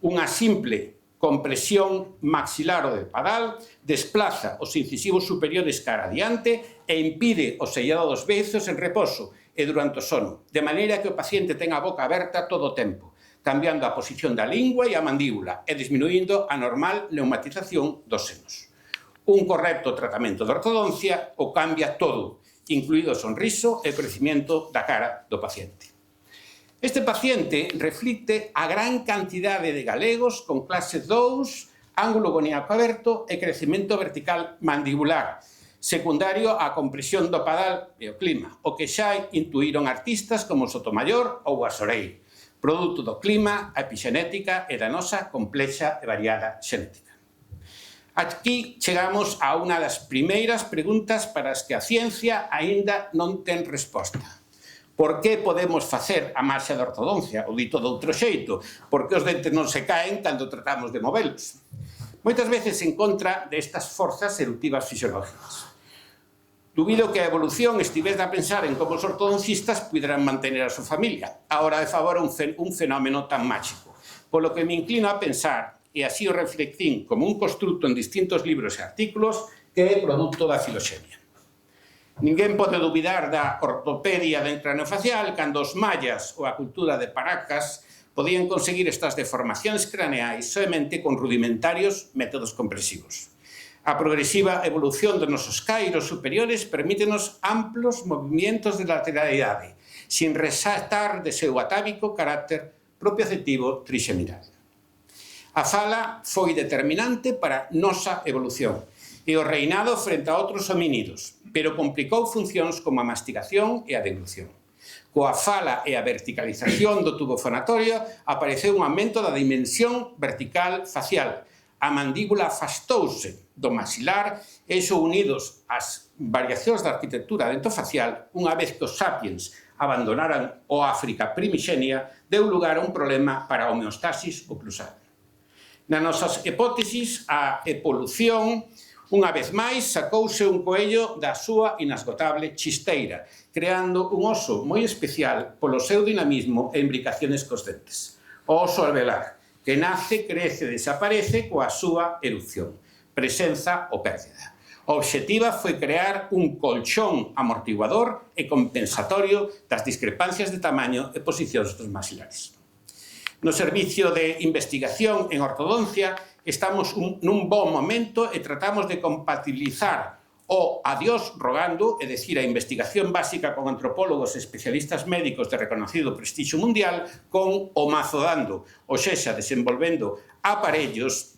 Unha simple compresión maxilar ou de padal desplaza os incisivos superiores cara adiante e impide o sellado dos beizos en reposo e durante o sono, de maneira que o paciente ten a boca aberta todo o tempo, cambiando a posición da lingua e a mandíbula e disminuindo a normal neumatización dos senos. Un correcto tratamento de ortodoncia o cambia todo, incluído o sonriso e o crecimiento da cara do paciente. Este paciente reflicte a gran cantidade de galegos con clase 2, ángulo goniaco aberto e crecemento vertical mandibular, secundario á compresión do padal e o clima, o que xa intuíron artistas como Sotomayor ou Asorei, produto do clima, a epixenética e da nosa complexa e variada xenética. Aquí chegamos a unha das primeiras preguntas para as que a ciencia aínda non ten resposta. Por que podemos facer a maxia da ortodoncia? Ou dito de outro xeito, por que os dentes non se caen cando tratamos de movelos? Moitas veces en contra destas forzas eruptivas fisiológicas. Dubido que a evolución estivese a pensar en como os ortodoncistas puderan mantener a súa familia, a hora de favor un fenómeno tan máxico. Polo que me inclino a pensar, e así o reflectín como un construto en distintos libros e artículos, que é produto da filoxenia. Ninguén pode dubidar da ortopedia da craneofacial cando os mayas ou a cultura de Paracas podían conseguir estas deformacións craneais somente con rudimentarios métodos compresivos. A progresiva evolución dos nosos cairos superiores permítenos amplos movimientos de lateralidade, sin resaltar de seu atávico carácter propioceptivo trixemiral. A fala foi determinante para nosa evolución e o reinado frente a outros homínidos, pero complicou funcións como a mastigación e a deglución. Coa fala e a verticalización do tubo fonatorio apareceu un aumento da dimensión vertical facial. A mandíbula afastouse do maxilar e iso unidos ás variacións da arquitectura dentofacial, unha vez que os sapiens abandonaran o África primixenia, deu lugar a un problema para a homeostasis oclusal. Nas nosas hipótesis, a evolución unha vez máis, sacouse un coello da súa inesgotable chisteira, creando un oso moi especial polo seu dinamismo e imbricaciones cos dentes. O oso alveolar, que nace, crece e desaparece coa súa erupción, presenza ou pérdida. O obxectiva foi crear un colchón amortiguador e compensatorio das discrepancias de tamaño e posicións dos maxilares. No servicio de investigación en ortodoncia estamos nun bon momento e tratamos de compatibilizar o adiós rogando, é dicir, a investigación básica con antropólogos e especialistas médicos de reconocido prestixio mundial con o mazo dando, ou sexa, desenvolvendo aparellos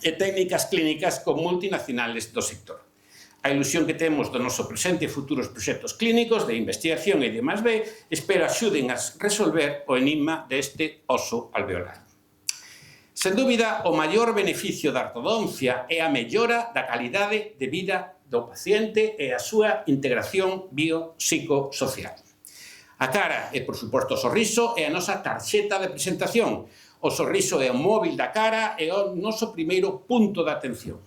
e técnicas clínicas con multinacionales do sector. A ilusión que temos do noso presente e futuros proxectos clínicos de investigación e de +B espero axuden a resolver o enigma deste oso alveolar. Sen dúbida, o maior beneficio da ortodoncia é a mellora da calidade de vida do paciente e a súa integración biopsicosocial. A cara e, por suposto, o sorriso é a nosa tarxeta de presentación. O sorriso é o móvil da cara e o noso primeiro punto de atención.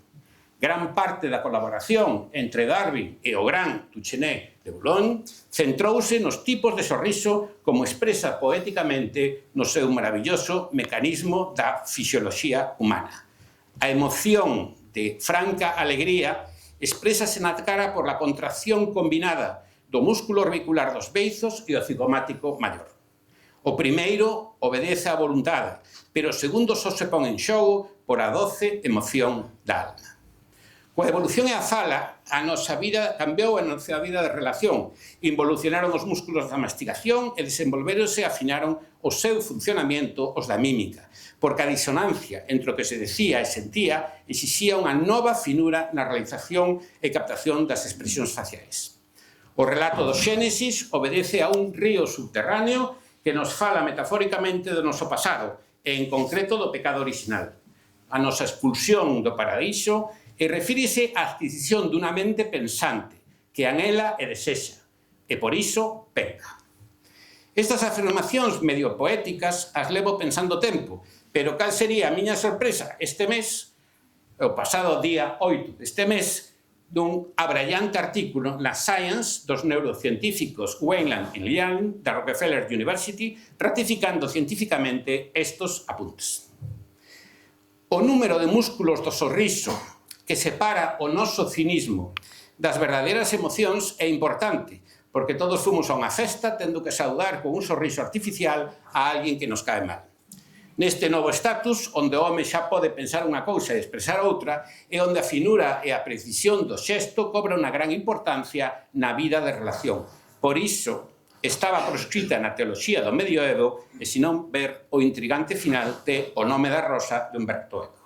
Gran parte da colaboración entre Darwin e o gran Duchenne de Boulogne centrouse nos tipos de sorriso como expresa poéticamente no seu maravilloso mecanismo da fisioloxía humana. A emoción de franca alegría exprésase na cara por la contracción combinada do músculo orbicular dos beizos e o cigomático maior. O primeiro obedece á voluntade, pero o segundo só se pon en xogo por a doce emoción da alma. Coa evolución e a fala, a nosa vida cambiou a nosa vida de relación. Involucionaron os músculos da mastigación e desenvolveronse e afinaron o seu funcionamento os da mímica, porque a disonancia entre o que se decía e sentía exixía unha nova finura na realización e captación das expresións faciais. O relato do Xénesis obedece a un río subterráneo que nos fala metafóricamente do noso pasado, e en concreto do pecado original. A nosa expulsión do paraíso e refírese á adquisición dunha mente pensante, que anhela e desexa, e por iso peca. Estas afirmacións medio poéticas as levo pensando tempo, pero cal sería a miña sorpresa este mes, o pasado día 8 deste mes, dun abrallante artículo na Science dos neurocientíficos Weinland e Liang da Rockefeller University, ratificando científicamente estos apuntes. O número de músculos do sorriso que separa o noso cinismo das verdadeiras emocións é importante, porque todos fomos a unha festa tendo que saudar con un sorriso artificial a alguén que nos cae mal. Neste novo estatus, onde o home xa pode pensar unha cousa e expresar outra, e onde a finura e a precisión do xesto cobra unha gran importancia na vida de relación. Por iso, estaba proscrita na teoloxía do medioevo, e senón ver o intrigante final de O nome da rosa de Humberto Eco.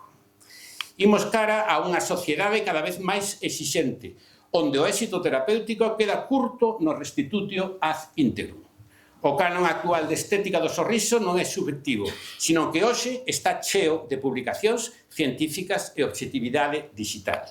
Imos cara a unha sociedade cada vez máis exixente, onde o éxito terapéutico queda curto no restitutio ad integrum. O canon actual de estética do sorriso non é subjetivo, sino que hoxe está cheo de publicacións científicas e objetividade digital.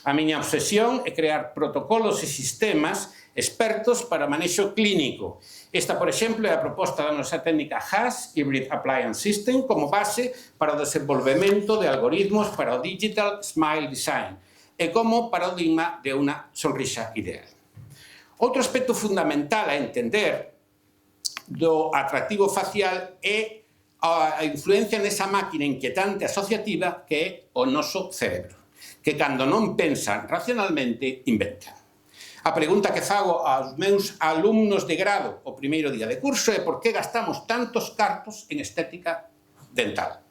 A miña obsesión é crear protocolos e sistemas expertos para manexo clínico. Esta, por exemplo, é a proposta da nosa técnica HAS, Hybrid Appliance System, como base para o desenvolvemento de algoritmos para o Digital Smile Design e como paradigma de unha sonrisa ideal. Outro aspecto fundamental a entender do atractivo facial é a influencia nesa máquina inquietante asociativa que é o noso cerebro, que cando non pensa racionalmente, inventa. A pregunta que fago aos meus alumnos de grado o primeiro día de curso é por que gastamos tantos cartos en estética dental.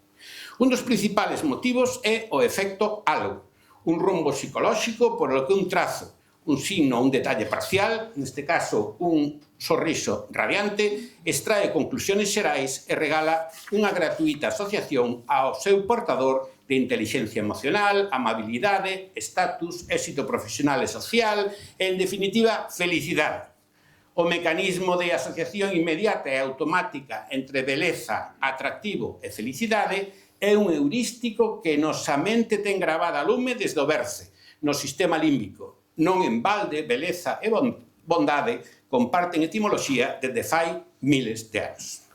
Un dos principales motivos é o efecto halo, un rombo psicolóxico por lo que un trazo, un signo, un detalle parcial, neste caso un sorriso radiante, extrae conclusiones xerais e regala unha gratuita asociación ao seu portador de inteligencia emocional, amabilidade, estatus, éxito profesional e social e, en definitiva, felicidade. O mecanismo de asociación inmediata e automática entre beleza, atractivo e felicidade é un heurístico que nosa mente ten gravada a lume desde o berce, no sistema límbico. Non en balde, beleza e bondade comparten etimoloxía desde fai miles de anos.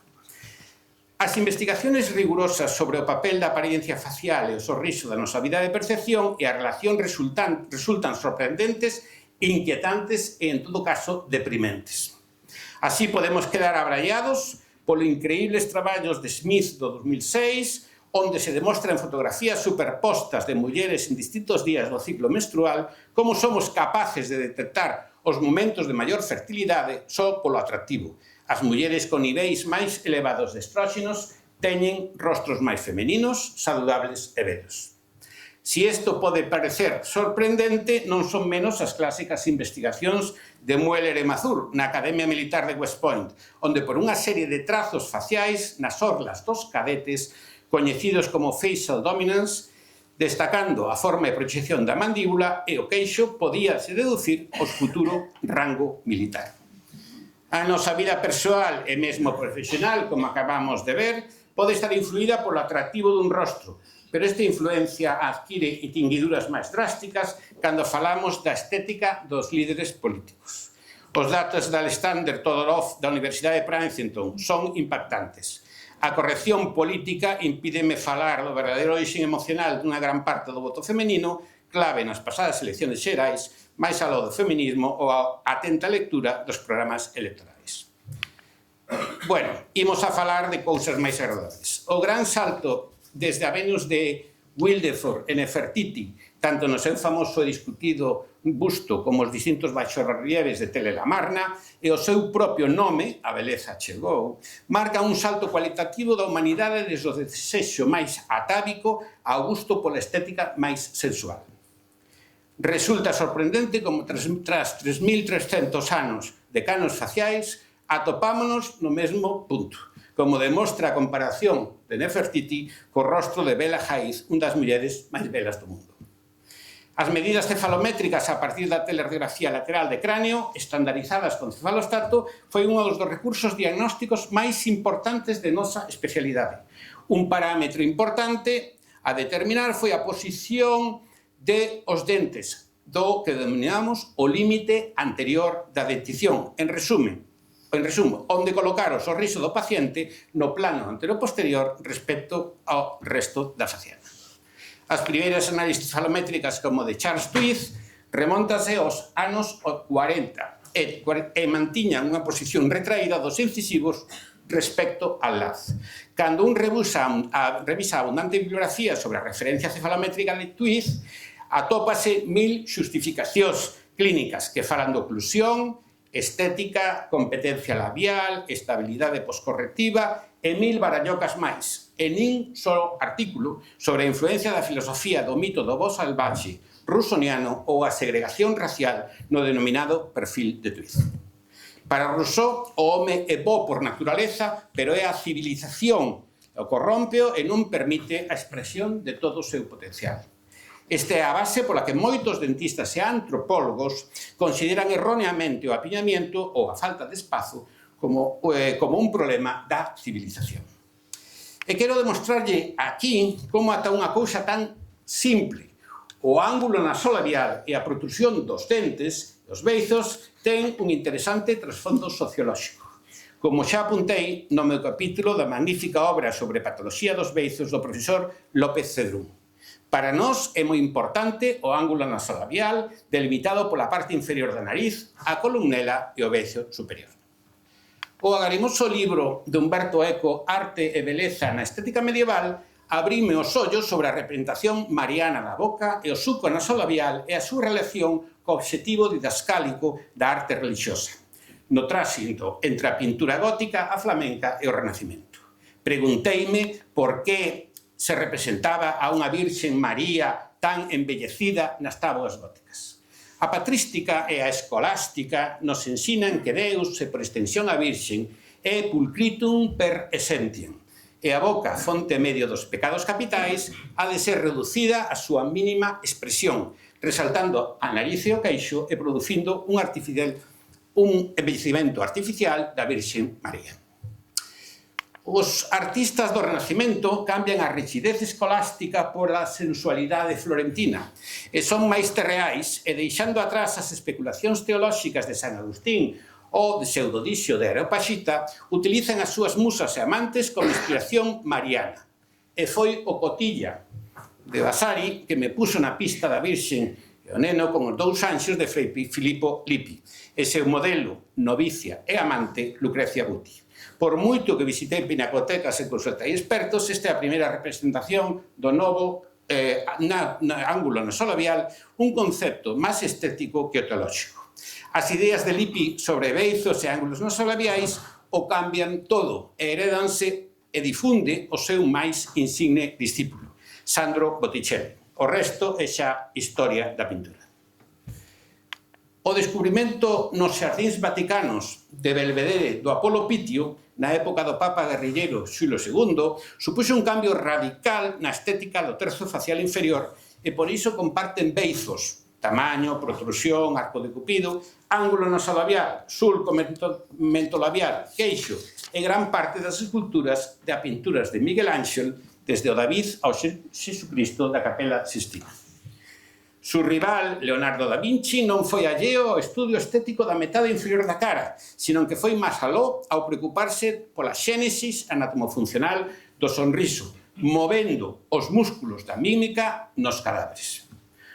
As investigaciones rigurosas sobre o papel da apariencia facial e o sorriso da nosa vida de percepción e a relación resultan sorprendentes, inquietantes e, en todo caso, deprimentes. Así podemos quedar abrallados polo increíbles traballos de Smith do 2006, onde se demostra en fotografías superpostas de mulleres en distintos días do ciclo menstrual como somos capaces de detectar os momentos de maior fertilidade só polo atractivo. As mulleres con niveis máis elevados de estróxenos teñen rostros máis femeninos, saludables e belos. Si isto pode parecer sorprendente, non son menos as clásicas investigacións de Mueller e Mazur na Academia Militar de West Point, onde por unha serie de trazos faciais nas orlas dos cadetes coñecidos como facial dominance, destacando a forma e proxección da mandíbula e o queixo, podíase deducir o futuro rango militar. A nosa vida persoal e mesmo profesional, como acabamos de ver, pode estar influída polo atractivo dun rostro, pero esta influencia adquire tinguiduras máis drásticas cando falamos da estética dos líderes políticos. Os datos da Alexander Todorov da Universidade de Princeton son impactantes. A corrección política impídeme falar do verdadeiro origen emocional dunha gran parte do voto femenino, clave nas pasadas eleccións xerais, máis aló do feminismo ou a atenta lectura dos programas electorais. Bueno, imos a falar de cousas máis agradables. O gran salto desde a Venus de Wildeford e Nefertiti, tanto no seu famoso e discutido busto como os distintos baixorrelieves de Telelamarna e o seu propio nome, A beleza chegou, marca un salto cualitativo da humanidade desde o desexo máis atávico ao gusto pola estética máis sensual. Resulta sorprendente como tras 3.300 anos de canos faciais atopámonos no mesmo punto, como demostra a comparación de Nefertiti co rostro de Bella Hadid, unha das mulleres máis belas do mundo. As medidas cefalométricas a partir da teleradiografía lateral de cráneo, estandarizadas con cefalostato, foi un dos recursos diagnósticos máis importantes de nosa especialidade. Un parámetro importante a determinar foi a posición de os dentes, do que denominamos o límite anterior da dentición. En resumo, onde colocar o sorriso do paciente no plano anteroposterior respecto ao resto da faciana. As primeiras análisis cefalométricas como de Charles Twiggs remóntase aos anos 40 e mantiñan unha posición retraída dos incisivos respecto al laz. Cando un revisa a abundante bibliografía sobre a referencia cefalométrica de Twiggs, atópase 1000 xustificacións clínicas que falan de oclusión, estética, competencia labial, estabilidade poscorrectiva e 1000 barallocas máis. E nin só artículo sobre a influencia da filosofía do mito do bo salvaxe rusoniano ou a segregación racial no denominado perfil de Twiggs. Para Rousseau, o home é bo por naturaleza, pero é a civilización o corrómpeo e non permite a expresión de todo o seu potencial. Esta é a base pola que moitos dentistas e antropólogos consideran erróneamente o apiñamiento ou a falta de espazo como un problema da civilización. E quero demostrarlle aquí como ata unha cousa tan simple, o ángulo nasolabial e a protrusión dos dentes, os beizos, ten un interesante trasfondo sociolóxico. Como xa apuntei no meu capítulo da magnífica obra sobre patoloxía dos beizos do profesor López Cedrún. Para nós é moi importante o ángulo nasolabial delimitado pola parte inferior da nariz, a columnela e o beizo superior. O agarimoso libro de Humberto Eco, Arte e Beleza na Estética Medieval, abrime os ollos sobre a representación mariana da boca e o suco nasolabial e a súa relación co obxectivo didascálico da arte religiosa, no tránsito entre a pintura gótica, a flamenca e o Renacimento. Pregunteime por que se representaba a unha Virxen María tan embellecida nas táboas góticas. A patrística e a escolástica nos ensinan que Deus, e por extensión a Virxen, é pulcritum per essentiam, e a boca, fonte medio dos pecados capitais, ha de ser reducida a súa mínima expresión, resaltando a nariz e o queixo e producindo un embellecimento artificial da Virxen María. Os artistas do Renacimento cambian a rigidez escolástica pola sensualidade florentina e son máis terreais e deixando atrás as especulacións teolóxicas de San Agustín ou de Pseudodisio de Areopagita, utilizan as súas musas e amantes como inspiración mariana. E foi o Cotilla de Vasari que me puso na pista da Virxen e o neno con os dous anxos de Fray Filippo Lippi e seu modelo, novicia e amante, Lucrecia Guti. Por moito que visitei pinacotecas e consultei expertos, esta é a primeira representación do novo ángulo nasolabial, un concepto máis estético que o teolóxico. As ideas de Lippi sobre beizos e ángulos nasolabiais o cambian todo e heredanse e difunde o seu máis insigne discípulo, Sandro Botticelli. O resto é xa historia da pintura. O descubrimento nos xardíns vaticanos de Belvedere do Apolo Pitio, na época do Papa guerrilleiro Xulo II, supuxo un cambio radical na estética do terzo facial inferior e por iso comparten beizos, tamaño, protrusión, arco de cupido, ángulo nasolabial, sulco mentolabial, queixo e gran parte das esculturas de pinturas de Miguel Ángel desde o David ao Xesucristo da Capela Sistina. Su rival, Leonardo da Vinci, non foi alleo ao estudio estético da metade inferior da cara, sino que foi máis aló ao preocuparse pola xénesis anatomofuncional do sonriso, movendo os músculos da mímica nos cadáveres.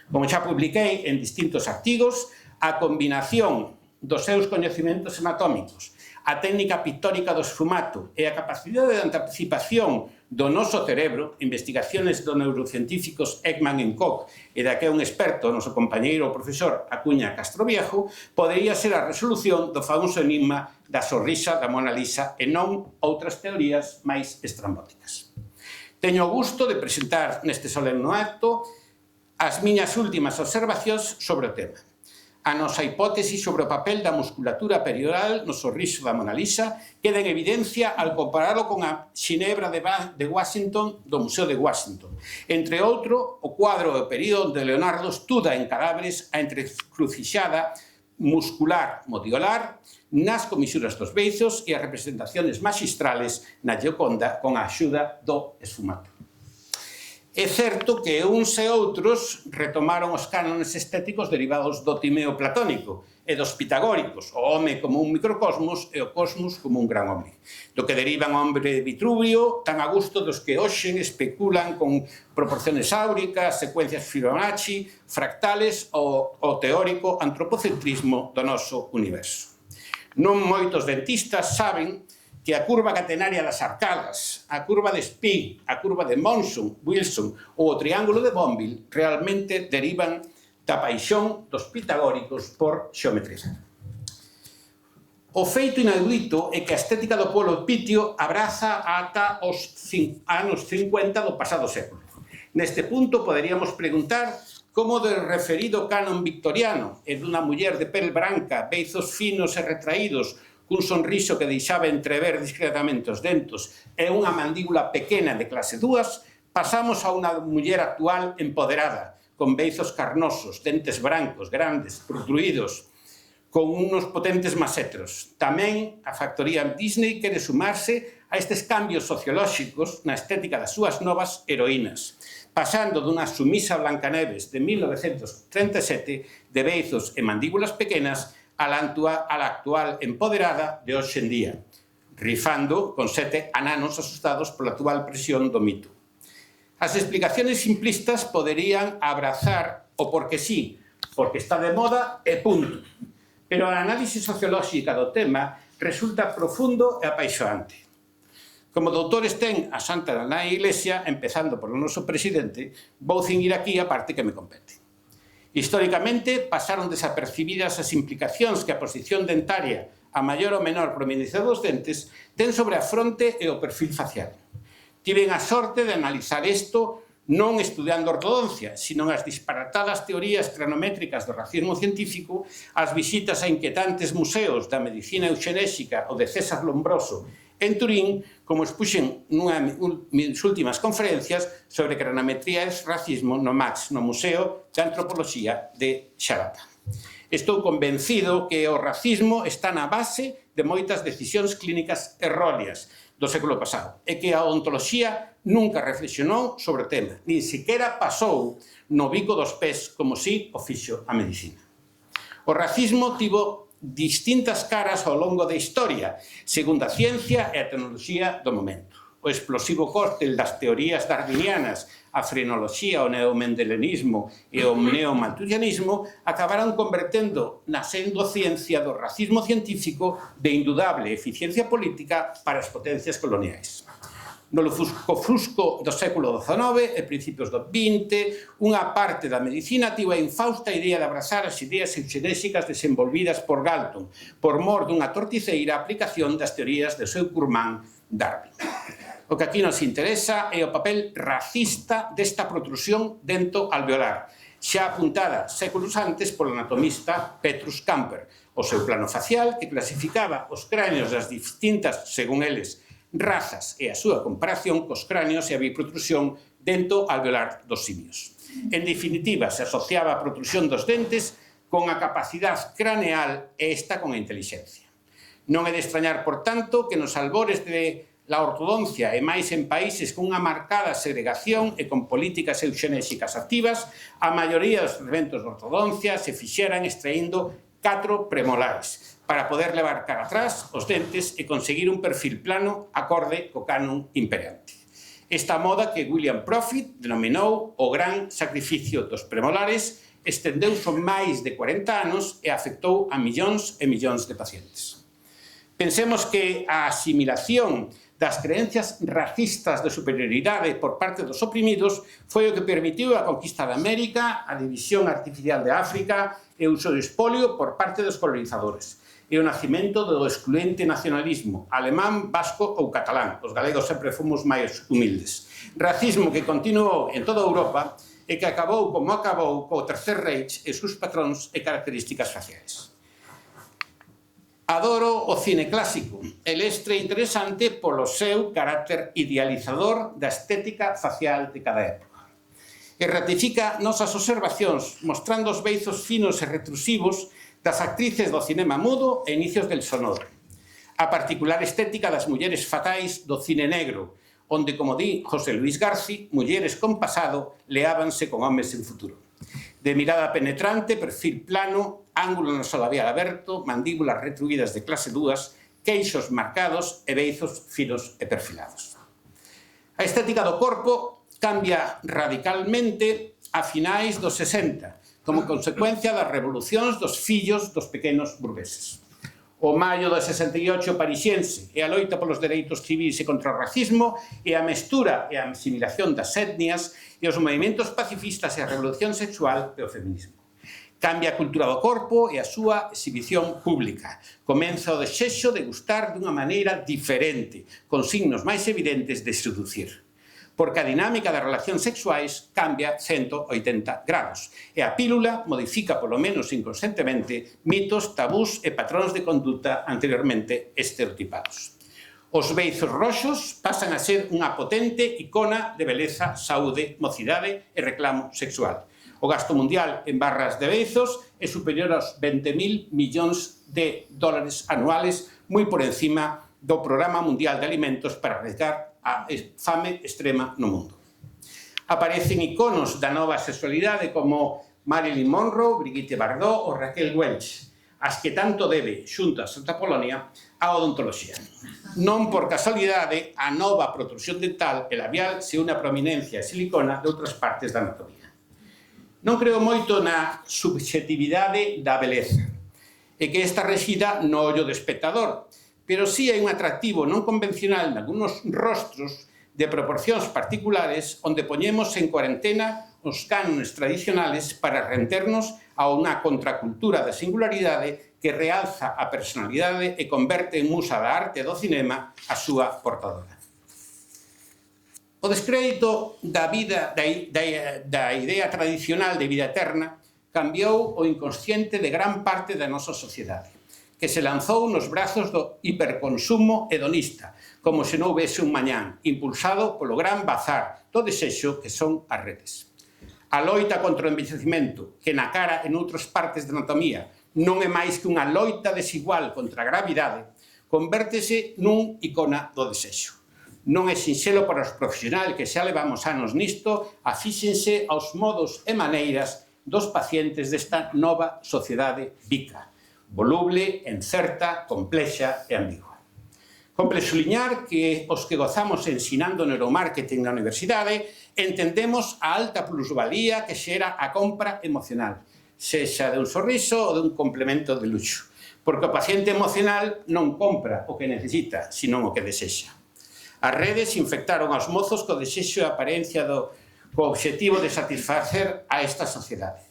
Como xa publiquei en distintos artigos, a combinación dos seus coñecimentos anatómicos, a técnica pictórica do esfumato e a capacidade de anticipación do noso cerebro, investigaciones dos neurocientíficos Ekman e Koch e da que é un experto, noso compañeiro o profesor Acuña Castroviejo, podería ser a resolución do famoso enigma da sonrisa da Mona Lisa e non outras teorías máis estrambóticas. Teño o gusto de presentar neste solemne acto as miñas últimas observacións sobre o tema. A nosa hipótese sobre o papel da musculatura perioral no sorriso da Mona Lisa queda en evidencia al compararlo con a Xinebra de Washington do Museo de Washington. Entre outro, o cuadro do período de Leonardo estuda en cadáveres a entrecrucixada muscular modiolar nas comisuras dos beizos e as representaciones maxistrales na Gioconda con a axuda do esfumato. É certo que uns e outros retomaron os cánones estéticos derivados do Timeo platónico e dos pitagóricos, o home como un microcosmos e o cosmos como un gran home, do que derivan o hombre Vitruvio, tan a gusto dos que hoxe especulan con proporciones áuricas, secuencias Fibonacci, fractales ou o teórico antropocentrismo do noso universo. Non moitos dentistas saben que a curva catenaria das arcadas, a curva de Spee, a curva de Monson, Wilson ou o triángulo de Bonville realmente derivan da paixón dos pitagóricos por xeometría. O feito inaudito é que a estética do polo pitio abraza ata os anos 50 do pasado século. Neste punto poderíamos preguntar como do referido canon victoriano e dunha muller de pel branca, beizos finos e retraídos, cun sonriso que deixaba entrever discretamente os dentos e unha mandíbula pequena de clase 2, pasamos a unha muller actual empoderada, con beizos carnosos, dentes brancos, grandes, protruídos, con unos potentes masetros. Tamén a factoría Disney quere sumarse a estes cambios sociolóxicos na estética das súas novas heroínas, pasando dunha sumisa Blancaneves de 1937 de beizos e mandíbulas pequenas a la actual empoderada de hoxe en día, rifando con 7 ananos asustados pola actual presión do mito. As explicaciones simplistas poderían abrazar o porque sí, porque está de moda e punto. Pero a análise sociolóxica do tema resulta profundo e apaixoante. Como doutores ten a Santa Nai Iglesia, empezando polo noso presidente, vou cinguir aquí a parte que me compete. Históricamente, pasaron desapercibidas as implicacións que a posición dentaria, a maior ou menor prominencia dos dentes, ten sobre a fronte e o perfil facial. Tiven a sorte de analizar isto non estudiando ortodoncia, sino as disparatadas teorías cranométricas do racismo científico, as visitas a inquietantes museos da medicina euxenésica ou de César Lombroso en Turín, como expuxen nas últimas conferencias sobre cranometría e racismo no MAX, no Museo de Antropoloxía de Xalapa. Estou convencido que o racismo está na base de moitas decisións clínicas erróneas do século pasado e que a ontoloxía nunca reflexionou sobre o tema, nin sequera pasou no bico dos pés como si o fixo a medicina. O racismo tivo distintas caras ao longo da historia, segundo a ciencia e a tecnoloxía do momento. O explosivo cóctel das teorías darwinianas, a frenoloxía, o neomendelenismo e o neomalthusianismo acabaron convertendo na pseudociencia do racismo científico de indudable eficiencia política para as potencias coloniais. No lusco-fusco do século XIX e principios do XX, unha parte da medicina tivo a infausta idea de abrazar as ideas euxenésicas desenvolvidas por Galton, por mor dunha torticeira aplicación das teorías do seu curmán Darwin. O que aquí nos interesa é o papel racista desta protrusión dento alveolar, xa apuntada séculos antes polo anatomista Petrus Camper, o seu plano facial que clasificaba os cráneos das distintas, según eles, razas e a súa comparación cos cráneos e a biprotrusión dento alveolar dos simios. En definitiva, se asociaba a protrusión dos dentes con a capacidade craneal e esta con a intelixencia. Non é de extrañar, por tanto, que nos albores de la ortodoncia e máis en países con unha marcada segregación e con políticas euxenésicas activas, a maioría dos tratamentos de ortodoncia se fixeran extraindo 4 premolares para poder levar cara atrás os dentes e conseguir un perfil plano acorde co canon imperante. Esta moda que William Profit denominou o gran sacrificio dos premolares estendeuse máis de 40 anos e afectou a millóns e millóns de pacientes. Pensemos que a asimilación das creencias racistas de superioridade por parte dos oprimidos foi o que permitiu a conquista de América, a división artificial de África e o uso do espolio por parte dos colonizadores e o nacimento do excluente nacionalismo alemán, vasco ou catalán. Os galegos sempre fomos máis humildes. Racismo que continuou en toda Europa e que acabou como acabou co Tercer Reich e sus patróns e características faciais. Adoro o cine clásico, el estre interesante polo seu carácter idealizador da estética facial de cada época. E ratifica nosas observacións mostrando os beizos finos e retrusivos das actrices do cinema mudo e inicios del sonoro. A particular estética das mulleres fatais do cine negro, onde, como di José Luis Garci, mulleres con pasado leábanse con homes en futuro. De mirada penetrante, perfil plano, ángulo nasolabial aberto, mandíbulas retruídas de clase 2, queixos marcados e beizos finos e perfilados. A estética do corpo cambia radicalmente a finais dos 60, como consecuencia das revolucións dos fillos dos pequenos burgueses. O maio do 68 parixense e a loita polos dereitos civis e contra o racismo e a mestura e a asimilación das etnias e os movimentos pacifistas e a revolución sexual e o feminismo. Cambia a cultura do corpo e a súa exhibición pública. Comeza o desexo de gustar dunha maneira diferente, con signos máis evidentes de seducir. Porque a dinámica das relacións sexuais cambia 180 grados e a pílula modifica, polo menos inconscientemente, mitos, tabús e patróns de conduta anteriormente estereotipados. Os beizos roxos pasan a ser unha potente icona de beleza, saúde, mocidade e reclamo sexual. O gasto mundial en barras de beizos é superior aos 20.000 millóns de dólares anuales, moi por encima do Programa Mundial de Alimentos para erradicar a fame extrema no mundo. Aparecen iconos da nova sexualidade como Marilyn Monroe, Brigitte Bardot ou Raquel Welch, as que tanto debe, xunto a Santa Polonia, a odontoloxía. Non por casualidade, a nova protrusión dental e labial se une a prominencia e silicona de outras partes da anatomía. Non creo moito na subxetividade da beleza, e que esta resida no ollo do espectador, pero sí hai un atractivo non convencional nalgúns rostros de proporcións particulares onde poñemos en cuarentena os cánones tradicionales para rendernos a unha contracultura da singularidade que realza a personalidade e converte en musa da arte e do cinema a súa portadora. O descrédito da idea tradicional de vida eterna cambiou o inconsciente de gran parte da nosa sociedade, que se lanzou nos brazos do hiperconsumo hedonista, como se non houvese un mañán, impulsado polo gran bazar do desexo que son as redes. A loita contra o envellecemento, que na cara en outras partes da anatomía non é máis que unha loita desigual contra a gravidade, convértese nun icona do desexo. Non é sinxelo para os profesionais que xa levamos anos nisto, afíxense aos modos e maneiras dos pacientes desta nova sociedade bica, voluble, incerta, complexa e ambigua. Compre suliñar que os que gozamos ensinando neuromarketing na universidade entendemos a alta plusvalía que xera a compra emocional, sexa de un sorriso ou de un complemento de luxo, porque o paciente emocional non compra o que necesita, senón o que desexa. As redes infectaron aos mozos co desexo e apariencia co obxectivo de satisfacer a esta sociedade.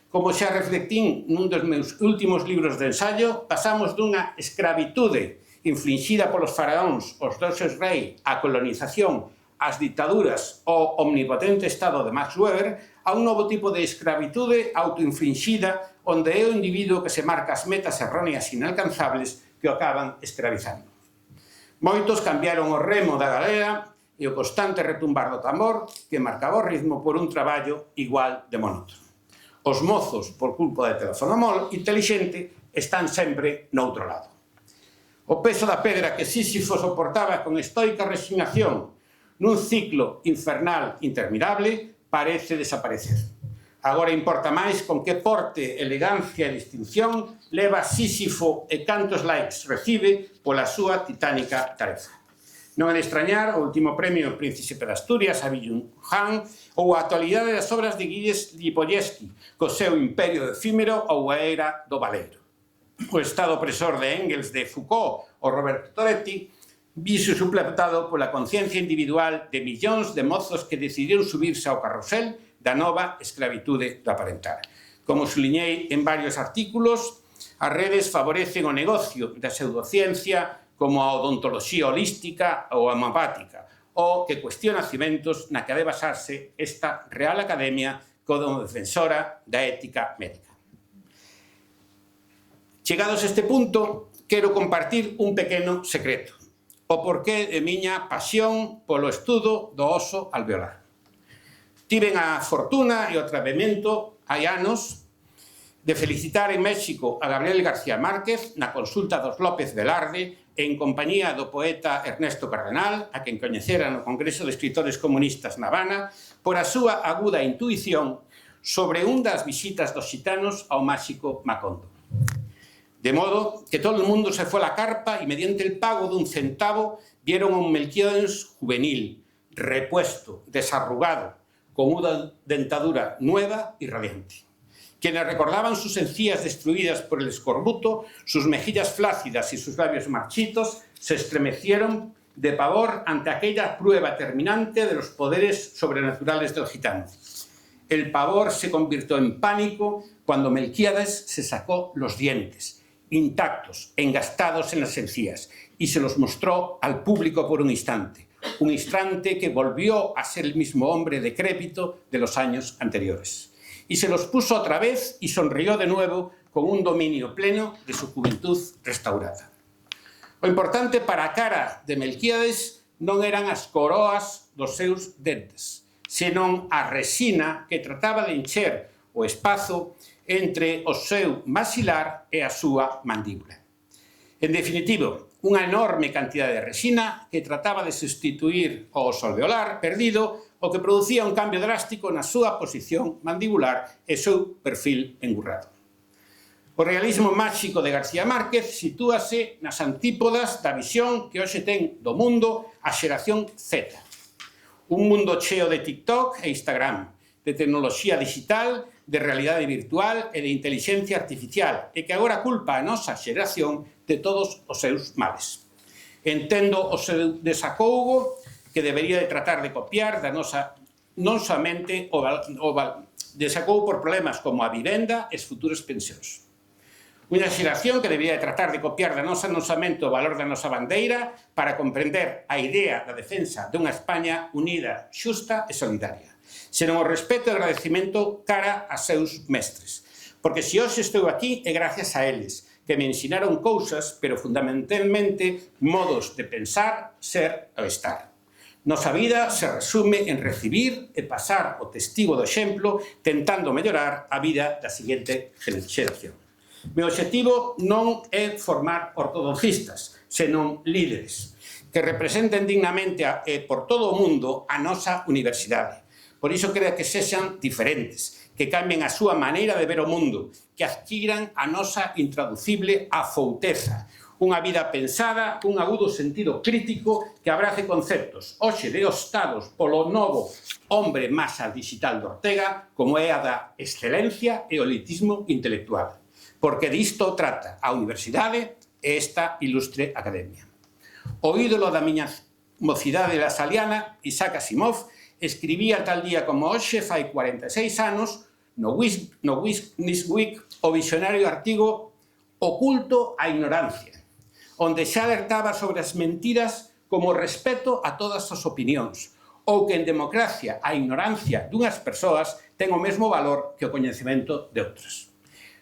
Como xa reflectín nun dos meus últimos libros de ensaio, pasamos dunha escravitude infligida polos faraóns, os deuses rei, a colonización, as dictaduras, o omnipotente estado de Max Weber, a un novo tipo de escravitude autoinfligida onde é o individuo que se marca as metas erróneas inalcanzables que o acaban escravizando. Moitos cambiaron o remo da galera e o constante retumbar do tambor que marcaba o ritmo por un traballo igual de monótono. Os mozos, por culpa de telefonomol intelixente, están sempre no outro lado. O peso da pedra que Sísifo soportaba con estoica resignación nun ciclo infernal interminable parece desaparecer. Agora importa máis con que porte, elegancia e distinción leva Sísifo e cantos likes recibe pola súa titánica tarefa. Non é de extrañar o último premio Príncipe de Asturias a Byung-Han ou a actualidade das obras de Gilles Lipovetsky, co seu imperio efímero ou a era do Valeiro. O estado opresor de Engels, de Foucault ou Roberto Toretti viso suplementado pola conciencia individual de millóns de mozos que decidiron subirse ao carrusel da nova esclavitude do aparentar. Como suliñei en varios artículos, as redes favorecen o negocio da pseudociencia como a odontoloxía holística ou homeopática, o que cuestiona cimentos na que ha de basarse esta Real Academia como defensora da ética médica. Chegados a este punto, quero compartir un pequeno secreto, o porqué de miña pasión polo estudo do oso alveolar. Tiven a fortuna e o atrevemento hai anos de felicitar en México a Gabriel García Márquez na consulta dos López Velarde en compañía do poeta Ernesto Cardenal, a quen coñecera no Congreso de Escritores Comunistas na Habana, por a súa aguda intuición sobre un das visitas dos xitanos ao máxico Macondo. De modo que todo el mundo se fue a la carpa y mediante el pago de 1 centavo vieron a un Melquiades juvenil, repuesto, desarrugado, con una dentadura nueva y radiante. Quienes recordaban sus encías destruidas por el escorbuto, sus mejillas flácidas y sus labios marchitos, se estremecieron de pavor ante aquella prueba terminante de los poderes sobrenaturales del gitano. El pavor se convirtió en pánico cuando Melquíades se sacó los dientes, intactos, engastados en las encías, y se los mostró al público por un instante que volvió a ser el mismo hombre decrépito de los años anteriores. Y se los puso otra vez y sonrió de nuevo con un dominio pleno de su juventud restaurada. O importante para a cara de Melquíades non eran as coroas dos seus dentes, senón a resina que trataba de encher o espazo entre o seu maxilar e a súa mandíbula. En definitivo, unha enorme cantidad de resina que trataba de sustituir o oso alveolar perdido, o que producía un cambio drástico na súa posición mandibular e seu perfil engurrado. O realismo máxico de García Márquez sitúase nas antípodas da visión que hoxe ten do mundo a xeración Z. Un mundo cheo de TikTok e Instagram, de tecnoloxía digital, de realidade virtual e de inteligencia artificial, e que agora culpa a nosa xeración de todos os seus males. Entendo o seu desacougo que debería de tratar de copiar da nosa, non somente desacougo por problemas como a vivenda e as futuras pensións. Unha xeración que debería de tratar de copiar da nosa non somente o valor da nosa bandeira para comprender a idea da defensa dunha España unida, xusta e solidaria, senón o respeto e agradecimento cara a seus mestres. Porque se hoxe estou aquí é gracias a eles, que me ensinaron cousas, pero fundamentalmente modos de pensar, ser ou estar. Nosa vida se resume en recibir e pasar o testigo do exemplo tentando mellorar a vida da seguinte xeración. Meu obxectivo non é formar ortodoxistas, senón líderes, que representen dignamente por todo o mundo a nosa universidade. Por iso quero que sexan diferentes, que cambien a súa maneira de ver o mundo, que adquiran a nosa intraducible afouteza, unha vida pensada, un agudo sentido crítico que abrace conceptos hoxe deostados polo novo hombre masa digital de Ortega, como é a da excelencia e o elitismo intelectual. Porque disto trata a universidade e esta ilustre academia. O ídolo da miña mocidade la Saliana, Isaac Asimov, escribía tal día como hoxe, fai 46 anos, no Newsweek, o visionario artigo Oculto a ignorancia, onde xa alertaba sobre as mentiras como respeto a todas as opinións, ou que en democracia a ignorancia dunhas persoas ten o mesmo valor que o coñecemento de outras.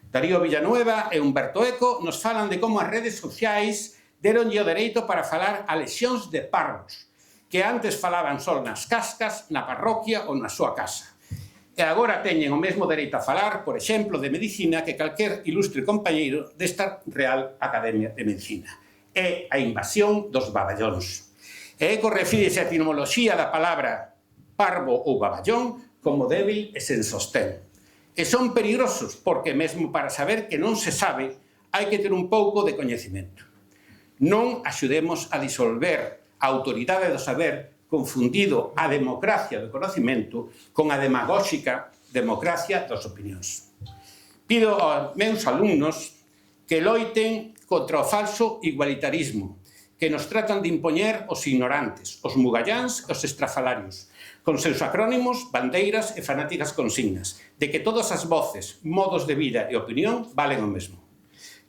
Darío Villanueva e Humberto Eco nos falan de como as redes sociais deronlle o dereito para falar a lexións de parvos, que antes falaban só nas cascas, na parroquia ou na súa casa. E agora teñen o mesmo dereito a falar, por exemplo, de medicina que calquer ilustre compañeiro desta Real Academia de Medicina. É a invasión dos baballóns. E Eco refírese a etimoloxía da palabra parvo ou baballón como débil e sen sostén. E son peligrosos porque mesmo para saber que non se sabe hai que ter un pouco de coñecemento. Non axudemos a disolver a autoridade do saber confundido a democracia do conhecimento con a demagóxica democracia das opinións. Pido aos meus alumnos que loiten contra o falso igualitarismo, que nos tratan de impoñer os ignorantes, os mugalláns e os estrafalarios, con seus acrónimos, bandeiras e fanáticas consignas, de que todas as voces, modos de vida e opinión valen o mesmo.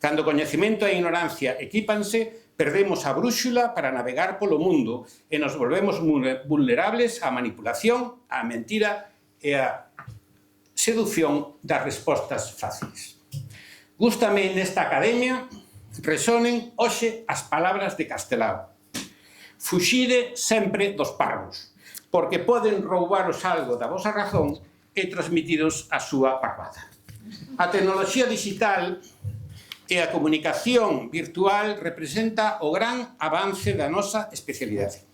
Cando o coñecemento e a ignorancia equípanse, Perdemos a brúxula para navegar polo mundo e nos volvemos vulnerables á manipulación, á mentira e á seducción das respostas fáciles. Gústame nesta academia resonen hoxe as palabras de Castelao. Fuxide sempre dos parvos, porque poden roubaros algo da vosa razón e transmitiros a súa parvada. A tecnoloxía digital e a comunicación virtual representa o gran avance da nosa especialidade.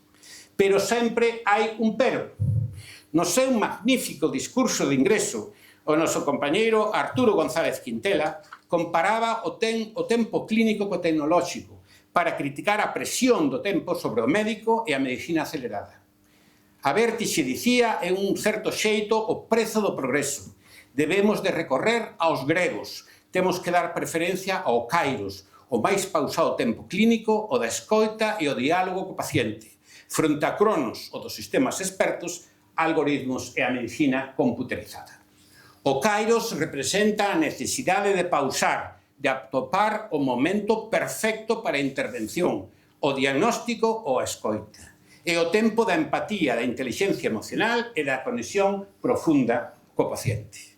Pero sempre hai un pero. No seu magnífico discurso de ingreso, o noso compañeiro Arturo González Quintela comparaba o tempo clínico co tecnolóxico para criticar a presión do tempo sobre o médico e a medicina acelerada. A vértixe, dicía, é un certo xeito o prezo do progreso. Debemos de recorrer aos gregos. Temos que dar preferencia ao kairos, o máis pausado tempo clínico, o da escoita e o diálogo co paciente, fronte a cronos, o dos sistemas expertos, algoritmos e a medicina computerizada. O kairos representa a necesidade de pausar, de atopar o momento perfecto para a intervención, o diagnóstico ou a escoita. E o tempo da empatía, da inteligencia emocional e da conexión profunda co paciente.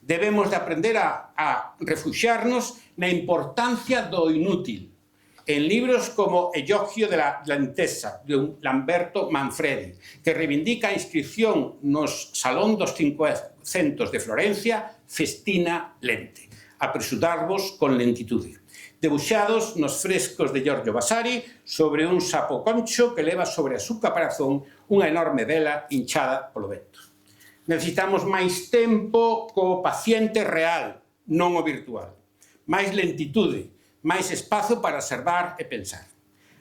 Debemos de aprender a refuxiarnos na importancia do inútil. En libros como Elogio de la lenteza, de Lamberto Manfredi, que reivindica a inscripción nos Salón dos 500 de Florencia, Festina Lente. Apresurarvos con lentitude. Debuxados nos frescos de Giorgio Vasari sobre un sapo concho que leva sobre a súa caparazón unha enorme vela hinchada polo vento. Necesitamos máis tempo co paciente real, non o virtual. Máis lentitude, máis espazo para observar e pensar.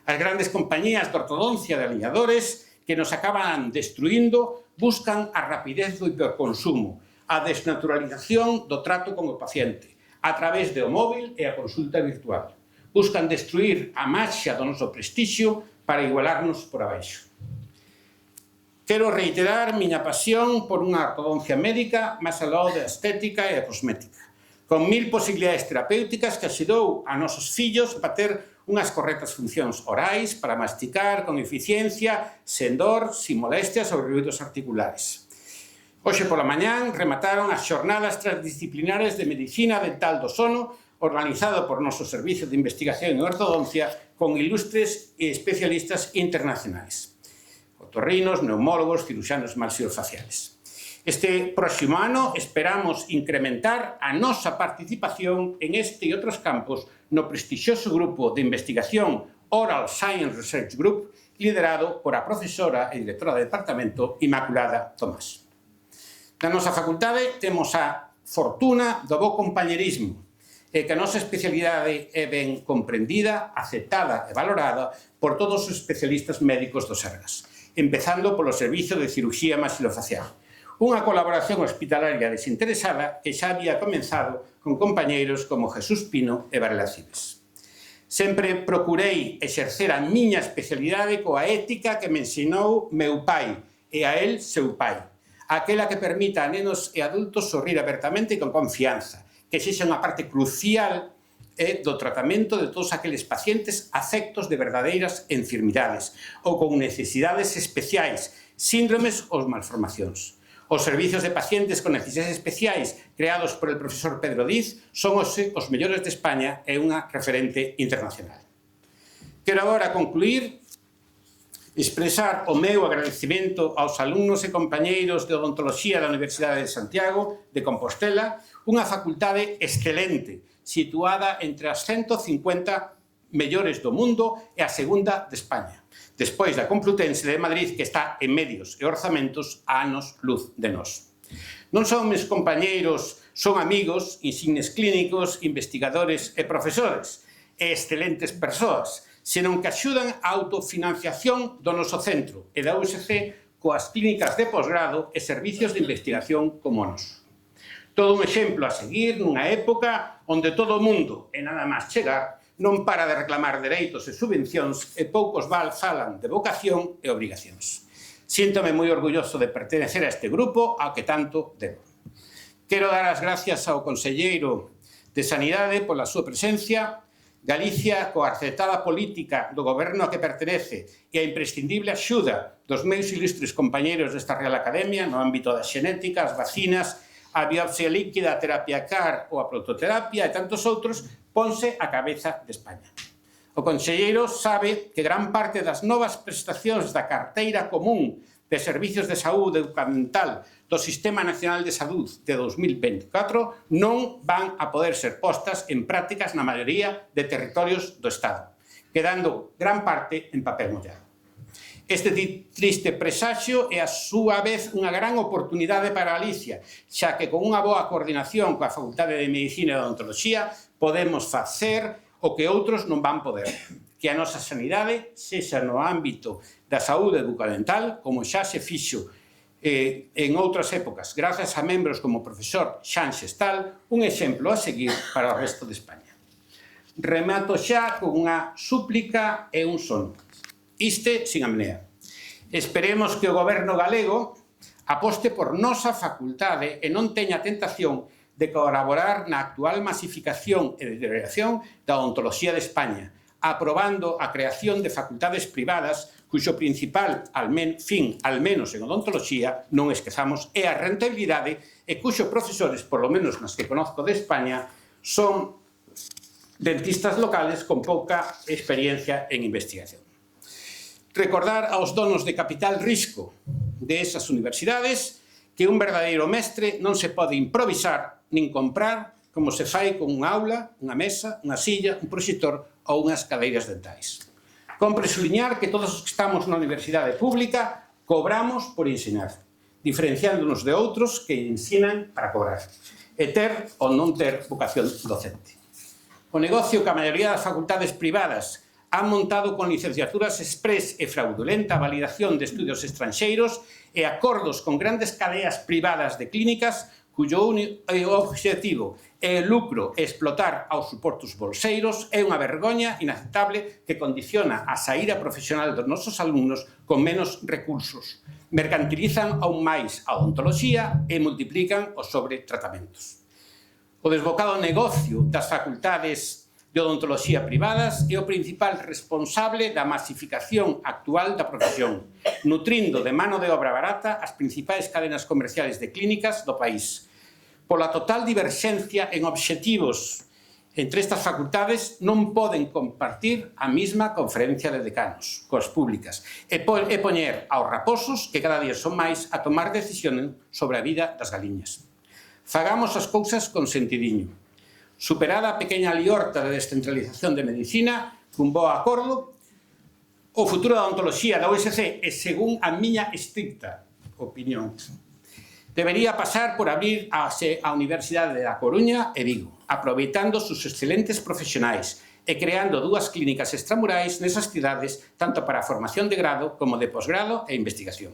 As grandes compañías de ortodoncia de aliñadores que nos acaban destruindo buscan a rapidez do hiperconsumo, a desnaturalización do trato con o paciente, a través do móvil e a consulta virtual. Buscan destruir a maxia do noso prestixio para igualarnos por abaixo. Quero reiterar miña pasión por unha ortodoncia médica máis aló da estética e a cosmética, con 1000 posibilidades terapéuticas que axudou a nosos fillos para ter unhas correctas funcións orais para masticar con eficiencia, sen dor, sin molestias ou ruídos articulares. Hoxe pola mañán remataron as xornadas transdisciplinares de Medicina Dental do Sono, organizado por noso Servicio de Investigación en Ortodoncia con ilustres e especialistas internacionais. Otorrinos, neumólogos, ciruxanos maxilofaciales. Este próximo ano esperamos incrementar a nosa participación en este e outros campos no prestixioso grupo de investigación Oral Science Research Group, liderado por a profesora e directora de departamento Inmaculada Tomás. Na nosa facultade temos a fortuna do bo compañerismo e que a nosa especialidade é ben comprendida, aceptada e valorada por todos os especialistas médicos do Sergas, empezando polo Servicio de Cirugía Maxilofacial, unha colaboración hospitalaria desinteresada que xa había comenzado con compañeiros como Jesús Pino e Varela Cibes. Sempre procurei exercer a miña especialidade coa ética que me ensinou meu pai e a él seu pai, aquela que permita a nenos e adultos sorrir abertamente e con confianza, que sexa unha parte crucial do tratamento de todos aqueles pacientes afectos de verdadeiras enfermidades ou con necesidades especiais, síndromes ou malformacións. Os servicios de pacientes con necesidades especiais creados por el profesor Pedro Diz son os mellores de España e unha referente internacional. Quero agora concluir expresar o meu agradecimento aos alumnos e compañeiros de odontoloxía da Universidade de Santiago de Compostela, unha facultade excelente, situada entre as 150 mellores do mundo e a segunda de España, despois da Complutense de Madrid, que está en medios e orzamentos a anos luz de nós. Non son meus compañeiros, son amigos, insignes clínicos, investigadores e profesores, e excelentes persoas, senón que axudan a autofinanciación do noso centro e da USC coas clínicas de posgrado e servicios de investigación como o noso. Todo un exemplo a seguir nunha época onde todo o mundo, e nada máis chegar, non para de reclamar dereitos e subvencións e poucos falan de vocación e obrigacións. Síntome moi orgulloso de pertenecer a este grupo ao que tanto debo. Quero dar as gracias ao conselleiro de Sanidade pola súa presencia, Galicia, coa acertada política do goberno a que pertenece e a imprescindible axuda dos meus ilustres compañeiros desta Real Academia no ámbito da xenética, as vacinas, a biopsia líquida, a terapia CAR ou a prototerapia e tantos outros, ponse a cabeza de España. O conselleiro sabe que gran parte das novas prestacións da carteira común de servicios de saúde bucodental do Sistema Nacional de Saúde de 2024 non van a poder ser postas en prácticas na maioría de territorios do Estado, quedando gran parte en papel mollado. Este triste presaxio é a súa vez unha gran oportunidade para Galicia, xa que con unha boa coordinación coa Facultade de Medicina e Odontoloxía podemos facer o que outros non van poder, que a nosa sanidade sexa no ámbito da saúde bucodental, como xa se fixo en outras épocas, grazas a membros como o profesor Xan Xestal, un exemplo a seguir para o resto de España. Remato xa con unha súplica e un son. Iste sin apnea. Esperemos que o goberno galego aposte por nosa facultade e non teña tentación de colaborar na actual masificación e deterioración da odontoloxía de España, aprobando a creación de facultades privadas cuxo principal fin, al menos en odontoloxía, non esquezamos, é a rentabilidade e cuxos profesores, por lo menos nas que conozco de España, son dentistas locales con pouca experiencia en investigación. Recordar aos donos de capital risco de esas universidades que un verdadeiro mestre non se pode improvisar nin comprar como se fai con unha aula, unha mesa, unha silla, un proxector ou unhas cadeiras dentais. Compre suliñar que todos os que estamos na universidade pública cobramos por ensinar, diferenciándonos de outros que ensinan para cobrar, e ter ou non ter vocación docente. O negocio que a maioría das facultades privadas han montado con licenciaturas express e fraudulenta validación de estudios estranxeiros e acordos con grandes cadeas privadas de clínicas cuyo obxectivo é o lucro e explotar aos suportos bolseiros é unha vergoña inaceptable que condiciona a saída profesional dos nosos alumnos con menos recursos. Mercantilizan aún máis a odontoloxía e multiplican os sobretratamentos. O desbocado negocio das facultades de odontoloxía privadas é o principal responsable da masificación actual da profesión, nutrindo de mano de obra barata as principais cadenas comerciales de clínicas do país. Pola total diverxencia en obxectivos entre estas facultades non poden compartir a mesma conferencia de decanos coas públicas e poñer aos raposos que cada día son máis a tomar decisións sobre a vida das galiñas. Fagamos as cousas con sentidiño. Superada a pequena liorta de descentralización de medicina, cun bo acordo, o futuro da odontoloxía da USC é, según a miña estricta opinión, debería pasar por abrir a Universidade da Coruña e Vigo, aproveitando sus excelentes profesionais e creando dúas clínicas extramurais nesas cidades, tanto para a formación de grado como de posgrado e investigación.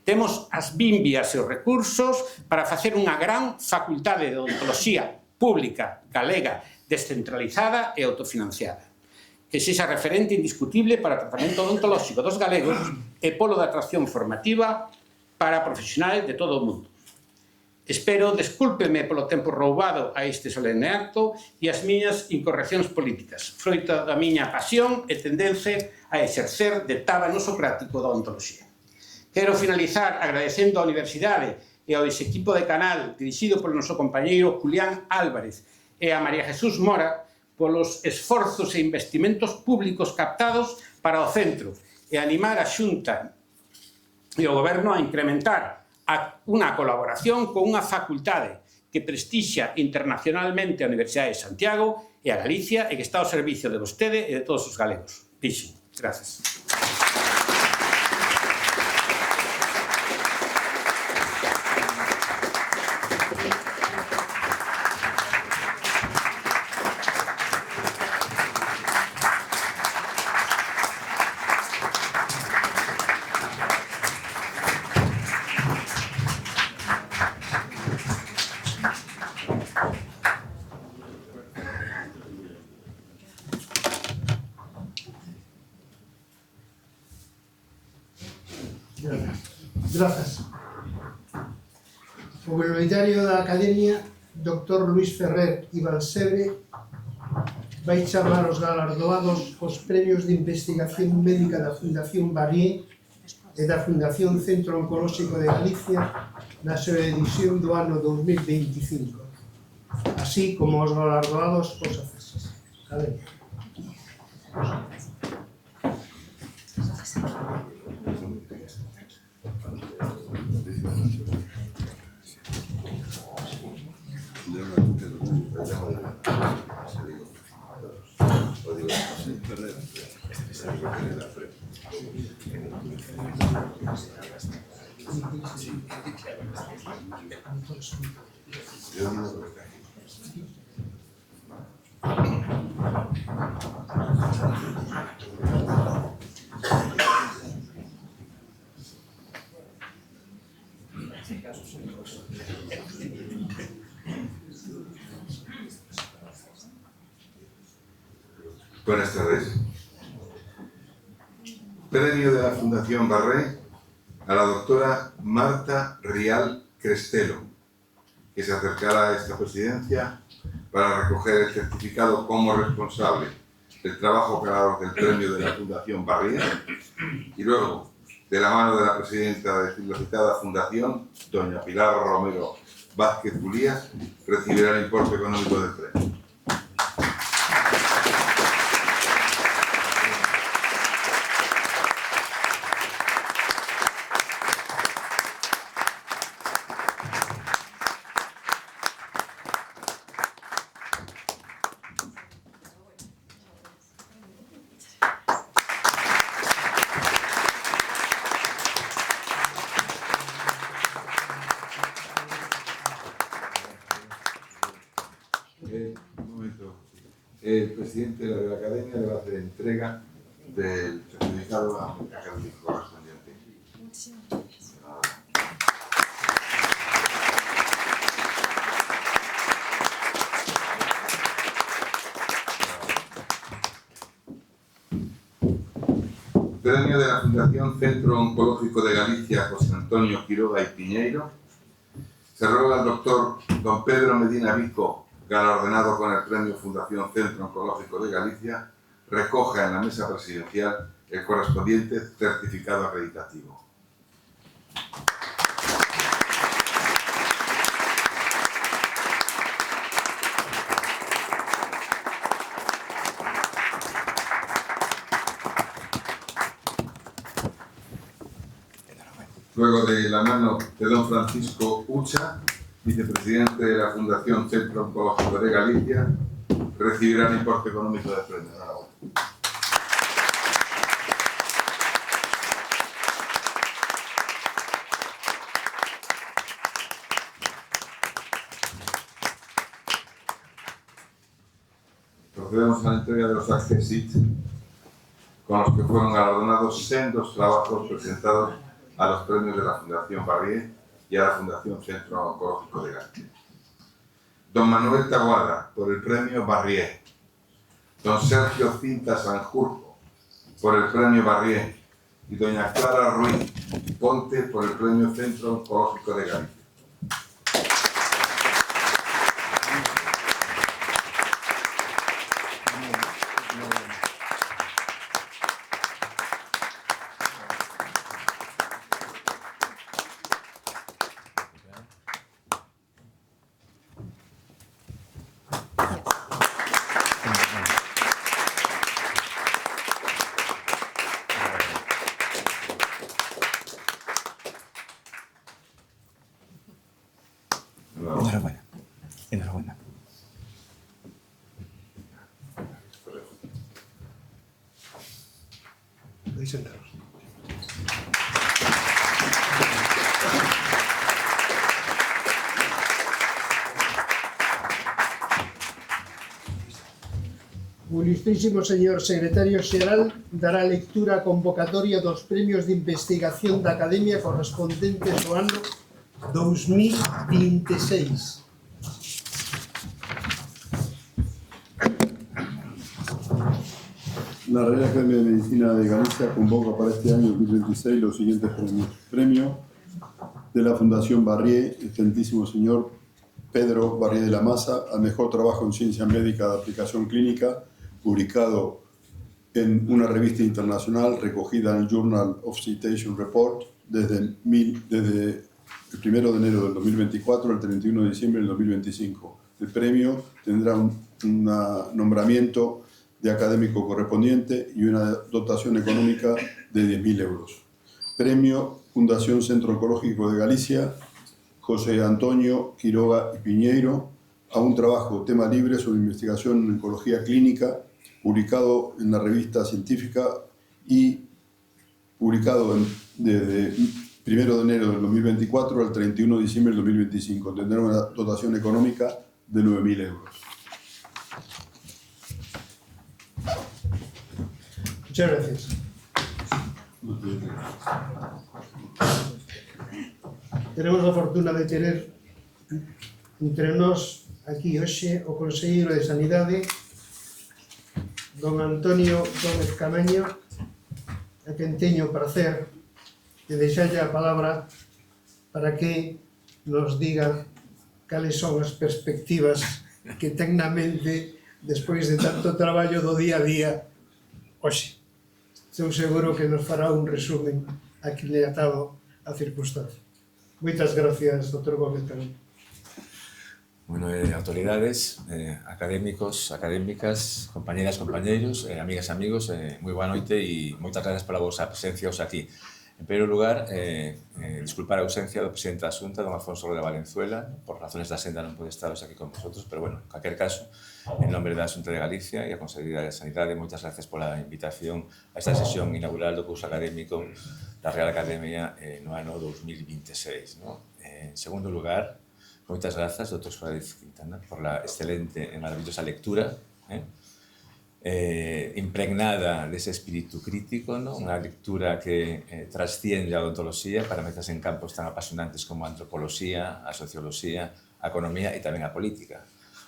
Temos as bimbias e os recursos para facer unha gran facultade de odontoloxía pública, galega, descentralizada e autofinanciada, que sexa referente indiscutible para o tratamento odontolóxico dos galegos e polo de atracción formativa para profesionais de todo o mundo. Espero, descúlpeme polo tempo roubado a este solene acto e as miñas incorreccións políticas, froita da miña pasión e tendencia a exercer de tábano socrático da odontoloxía. Quero finalizar agradecendo á Universidade e ao equipo de canal dirixido polo noso compañeiro Julián Álvarez e a María Jesús Mora polos esforzos e investimentos públicos captados para o centro e animar a Xunta e o Goberno a incrementar unha colaboración con unha facultade que prestixia internacionalmente a Universidade de Santiago e a Galicia e que está ao servicio de vostede e de todos os galegos. Dixen. Gracias. Grazas. O benemérito da Academia, Dr. Luis Ferrer y Balsebre, vai chamar os galardoados os premios de investigación médica da Fundación Barrié e da Fundación Centro Oncolóxico de Galicia na súa edición do ano 2025, así como os galardoados os aceses. Academia. Buenas tardes. Premio de la Fundación Barré a la doctora Marta Rial Crestelo, que se acercará a esta presidencia para recoger el certificado como responsable del trabajo ganador del premio de la Fundación Barré, y luego, de la mano de la presidenta de la citada fundación, doña Pilar Romero Vázquez Bulías, recibirá el importe económico del premio. Un momento. El presidente de la Academia le va a hacer entrega del certificado académico correspondiente. Premio de la Fundación Centro Oncológico de Galicia José Antonio Quiroga y Piñeiro. Se ruega al doctor don Pedro Medina Vico, galardonado con el premio Fundación Centro Oncológico de Galicia, recoja en la mesa presidencial el correspondiente certificado acreditativo. Luego, de la mano de don Francisco Ucha, vicepresidente de la Fundación Centro Oncológico de Galicia, recibirá el importe económico del premio. Enhorabuena. Procedemos a la entrega de los accesits con los que fueron galardonados sendos trabajos presentados a los premios de la Fundación Barrié y a la Fundación Centro Oncológico de Galicia. Don Manuel Taboada, por el premio Barrié. Don Sergio Cinta Sanjurjo, por el premio Barrié. Y doña Clara Ruiz Ponte, por el premio Centro Oncológico de Galicia. Enhorabuena. Enhorabuena. Podéis sentaros. O ilustrísimo señor secretario xeral dará lectura á convocatoria dos premios de investigación da Academia correspondentes ao ano 2026. La Real Academia de Medicina de Galicia convoca para este año 2026 los siguientes premios. Premio de la Fundación Barrié, excelentísimo señor Pedro Barrié de la Maza al mejor trabajo en ciencia médica de aplicación clínica, publicado en una revista internacional recogida en el Journal of Citation Report desde el 1 de enero del 2024 al 31 de diciembre del 2025. El premio tendrá un nombramiento de académico correspondiente y una dotación económica de 10.000 euros. Premio Fundación Centro Oncológico de Galicia, José Antonio Quiroga y Piñeiro, a un trabajo tema libre sobre investigación en oncología clínica, publicado en la revista científica y publicado desde 1 de enero del 2024 al 31 de diciembre del 2025. Tendrá una dotación económica de 9.000 euros. Muchas gracias. Tenemos a fortuna de tener entre nós aquí hoxe o Conselleiro de Sanidade, don Antonio Gómez Camaño, a quen teño o prazer de deixarlle a palabra para que nos diga cales son as perspectivas que ten na mente despois de tanto traballo do día a día hoxe. Estou seguro que nos fará un resumen aquilatado a circunstancia. Moitas gracias, Dr. Gómez Camaño. Bueno, autoridades, académicos, académicas, compañeras, compañeiros, amigas, amigos, moi boa noite e moitas gracias pola vosa presencia hoxe aquí. En primeiro lugar, disculpar a ausencia do presidente da Xunta, don Alfonso Rueda Valenzuela, por razones da senda non pode estar hoxe aquí con vosotros, pero bueno, en calquer caso, en nombre da Xunta de Galicia e a Consellería de Sanidade, moitas gracias pola invitación a esta sesión inaugural do curso académico da Real Academia no ano 2026. En segundo lugar, moitas grazas, Dr. Suárez Quintana, por la excelente e maravillosa lectura, impregnada dese espírito crítico, unha lectura que trasciende a odontoloxía para meterse en campos tan apasionantes como a antropoloxía, a socioloxía, a economía e tamén a política.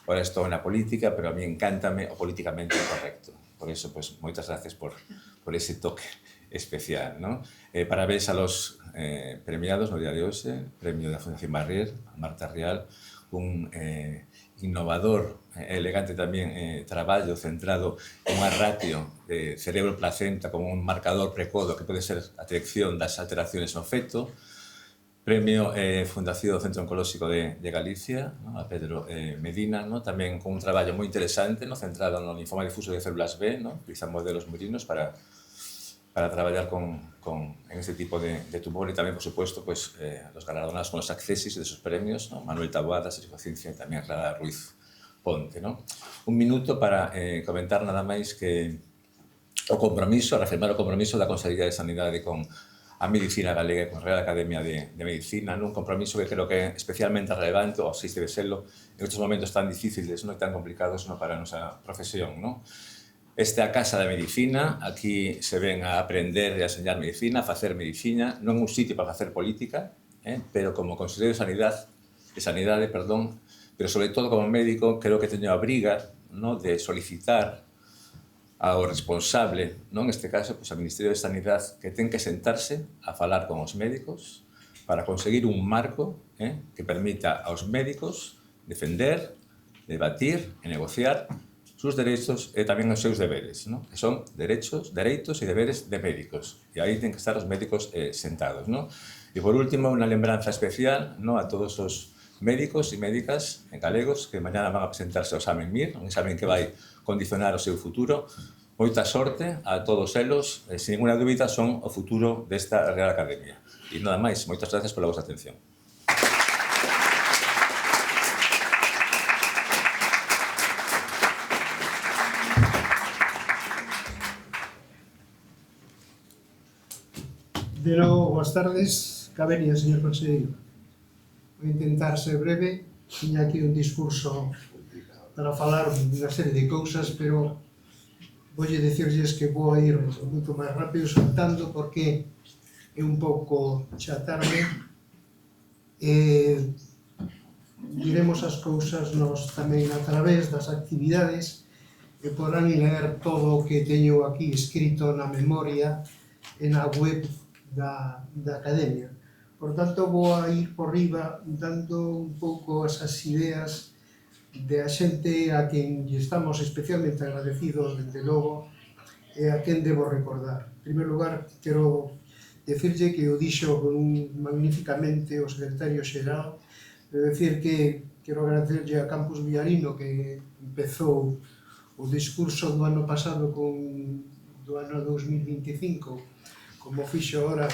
Ora estou na política, pero a mí encántame o políticamente correcto. Por eso, pues, moitas gracias por ese toque especial, ¿no? Parabéns a los premiados no día de hoxe, premio da Fundación Barrier, a Marta Rial, un innovador, elegante tamén traballo centrado en unha ratio de cerebro-placenta como un marcador precodo que pode ser a detección das alteraciones no feto. Premio Fundación Centro Oncolóxico de Galicia, a Pedro Medina, tamén con un traballo moi interesante, centrado no linfoma difuso de células B, utilizan modelos murinos para traballar en este tipo de tumor e tamén, por supuesto, los galardonados con los accesis de esos premios, Manuel Taboada, Sergio Ciencia e tamén Clara Ruiz Ponte. Un minuto para comentar nada máis que o compromiso, reafirmar o compromiso da Consellería de Sanidade con a Medicina Galega e con a Real Academia de Medicina, un compromiso que creo que é especialmente relevante, ou así debe serlo, en estes momentos tan difíciles e tan complicados para a nosa profesión. Esta é a Casa da Medicina, aquí se ven a aprender e a enseñar medicina, a facer medicina, non un sitio para facer política, pero como conselleiro de Sanidade, pero sobre todo como médico, creo que teño a obriga de solicitar ao responsable, neste caso, ao Ministerio de Sanidade, que ten que sentarse a falar con os médicos para conseguir un marco que permita aos médicos defender, debatir e negociar sus dereitos e tamén os seus deberes, que son dereitos e deberes de médicos. E aí ten que estar os médicos sentados. E por último, unha lembranza especial a todos os médicos e médicas galegos que mañana van a presentarse ao examen MIR, un examen que vai condicionar o seu futuro. Moita sorte a todos elos, sin ninguna dúbida son o futuro desta Real Academia. E nada máis, moitas gracias pola vosa atención. De novo, boas tardes. Cabería, señor conselleiro. Vou intentar ser breve. Tiña aquí un discurso para falar unha serie de cousas, pero voulle dicirlles que vou ir moito máis rápido saltando porque é un pouco xa tarde. Diremos as cousas nos tamén a través das actividades e podrán ler todo o que teño aquí escrito na memoria e na web da Academia. Por tanto, vou a ir por riba dando un pouco esas ideas de a xente a quen lle estamos especialmente agradecidos, desde logo, e a quen debo recordar. En primer lugar, quero decirlle que o dixo magníficamente o secretario xeral, de decir que quero agradecerlle a Campus Villarino que empezou o discurso do ano pasado do ano 2025, como fixo agora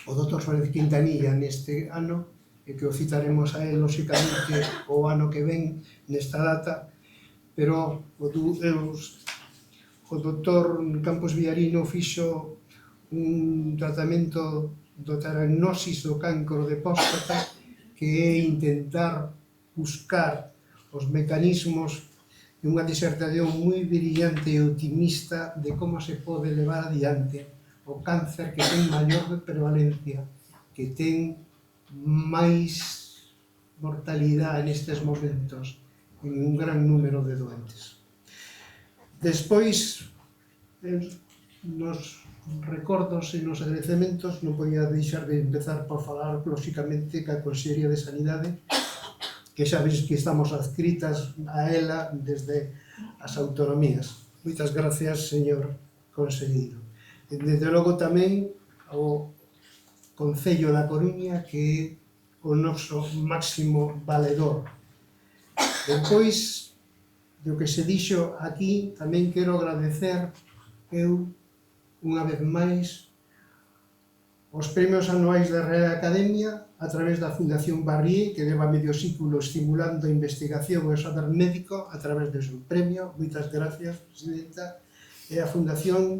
o Dr. Suárez Quintanilla neste ano, e que o citaremos a él, lóxicamente, o ano que ven nesta data, pero o Dr. Campos Villarino fixo un tratamento do diagnosis do cancro de próstata, que é intentar buscar os mecanismos de unha disertación moi brillante e optimista de como se pode levar adiante o cáncer que ten maior prevalencia, que ten máis mortalidade nestes momentos en un gran número de doentes. Despois, nos recordos e nos agradecementos, non podía deixar de empezar por falar, lóxicamente, ca Consellería de Sanidade, que xa veis que estamos adscritas a ela desde as autonomías. Moitas gracias, señor conselleiro. E, desde logo, tamén ao Concello da Coruña, que é o noso máximo valedor. Depois do que se dixo aquí, tamén quero agradecer eu, unha vez máis, os premios anuais da Real Academia a través da Fundación Barrié, que leva medio século estimulando a investigación e o saber médico a través do seu premio. Moitas gracias, presidenta. E a Fundación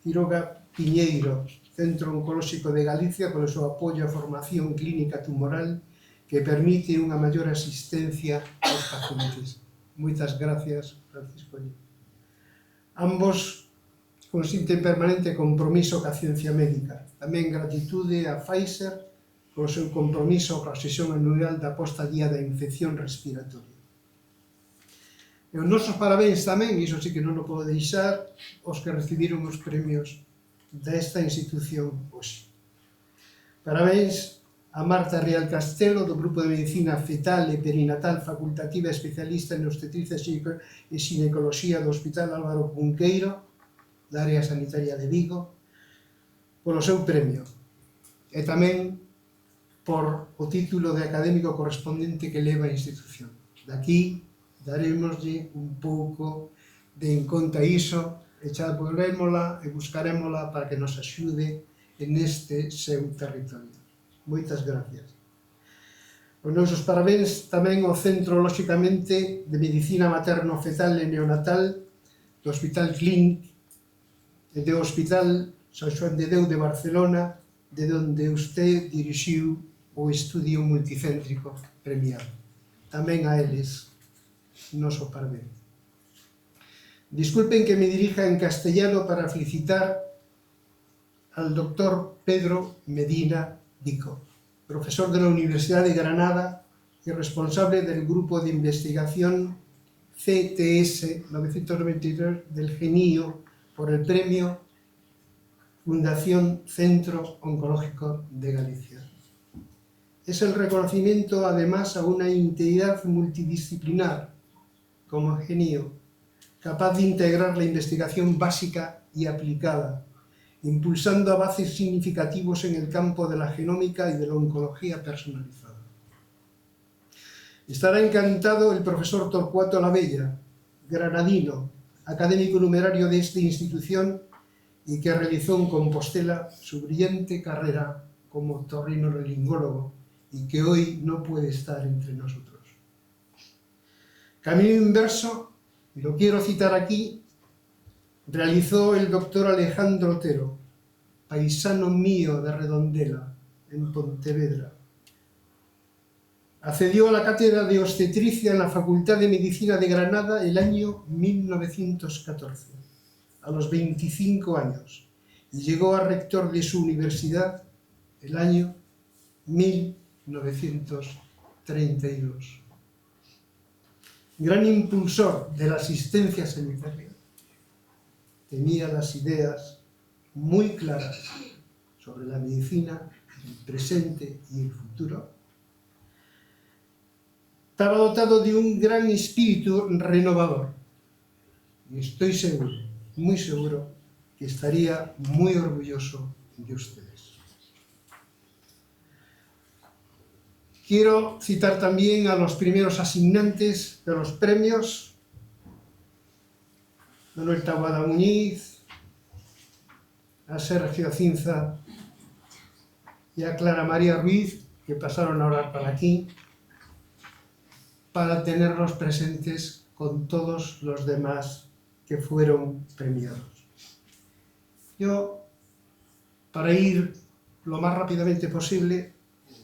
Quiroga Piñeiro, Centro Oncolóxico de Galicia, polo seu apoio á formación clínica tumoral que permite unha maior asistencia aos pacientes. Moitas gracias, Francisco. Ambos consinten permanente compromiso ca ciencia médica. Tamén gratitude a Pfizer polo seu compromiso coa sesión anual da posta a día da infección respiratoria. E os nosos parabéns tamén, iso sí que non o podo deixar, os que recibiron os premios desta institución hoxe. Parabéns a Marta Rial Castelo, do Grupo de Medicina Fetal e Perinatal Facultativa Especialista en Obstetricia e Xinecoloxía do Hospital Álvaro Cunqueiro, da área sanitaria de Vigo, polo seu premio. E tamén por o título de académico correspondente que leva a institución. Daqui darémoslle un pouco de en conta iso, e xa volvémola e buscarémola para que nos axude en este seu territorio. Moitas gracias. Os nosos parabéns tamén ao Centro, lóxicamente, de Medicina Materno-Fetal e Neonatal do Hospital Clínic e do Hospital San Xoán de Déu de Barcelona, de onde usted dirixiu o estudio multicéntrico premiado. Tamén a eles, noso parabéns. Disculpen que me dirija en castellano para felicitar al doctor Pedro Medina Vico, profesor de la Universidad de Granada y responsable del grupo de investigación CTS 993 del GENIO por el premio Fundación Centro Oncológico de Galicia. Es el reconocimiento, además, a una integridad multidisciplinar como GENIO, capaz de integrar la investigación básica y aplicada, impulsando avances significativos en el campo de la genómica y de la oncología personalizada. Estará encantado el profesor Torcuato Labella, granadino, académico numerario de esta institución y que realizó en Compostela su brillante carrera como otorrinolaringólogo y que hoy no puede estar entre nosotros. Camino inverso, y lo quiero citar aquí, realizó el doctor Alejandro Otero, paisano mío de Redondela, en Pontevedra. Accedió a la cátedra de obstetricia en la Facultad de Medicina de Granada el año 1914, a los 25 años, y llegó a rector de su universidad el año 1932. Gran impulsor de la asistencia sanitaria, tenía las ideas muy claras sobre la medicina el presente y el futuro, estaba dotado de un gran espíritu renovador. Y estoy seguro, muy seguro, que estaría muy orgulloso de ustedes. Quiero citar también a los primeros asignantes de los premios: Manuel Taboada Muñiz, a Sergio Cinza y a Clara María Ruiz, que pasaron ahora para aquí, para tenerlos presentes con todos los demás que fueron premiados. Yo, para ir lo más rápidamente posible,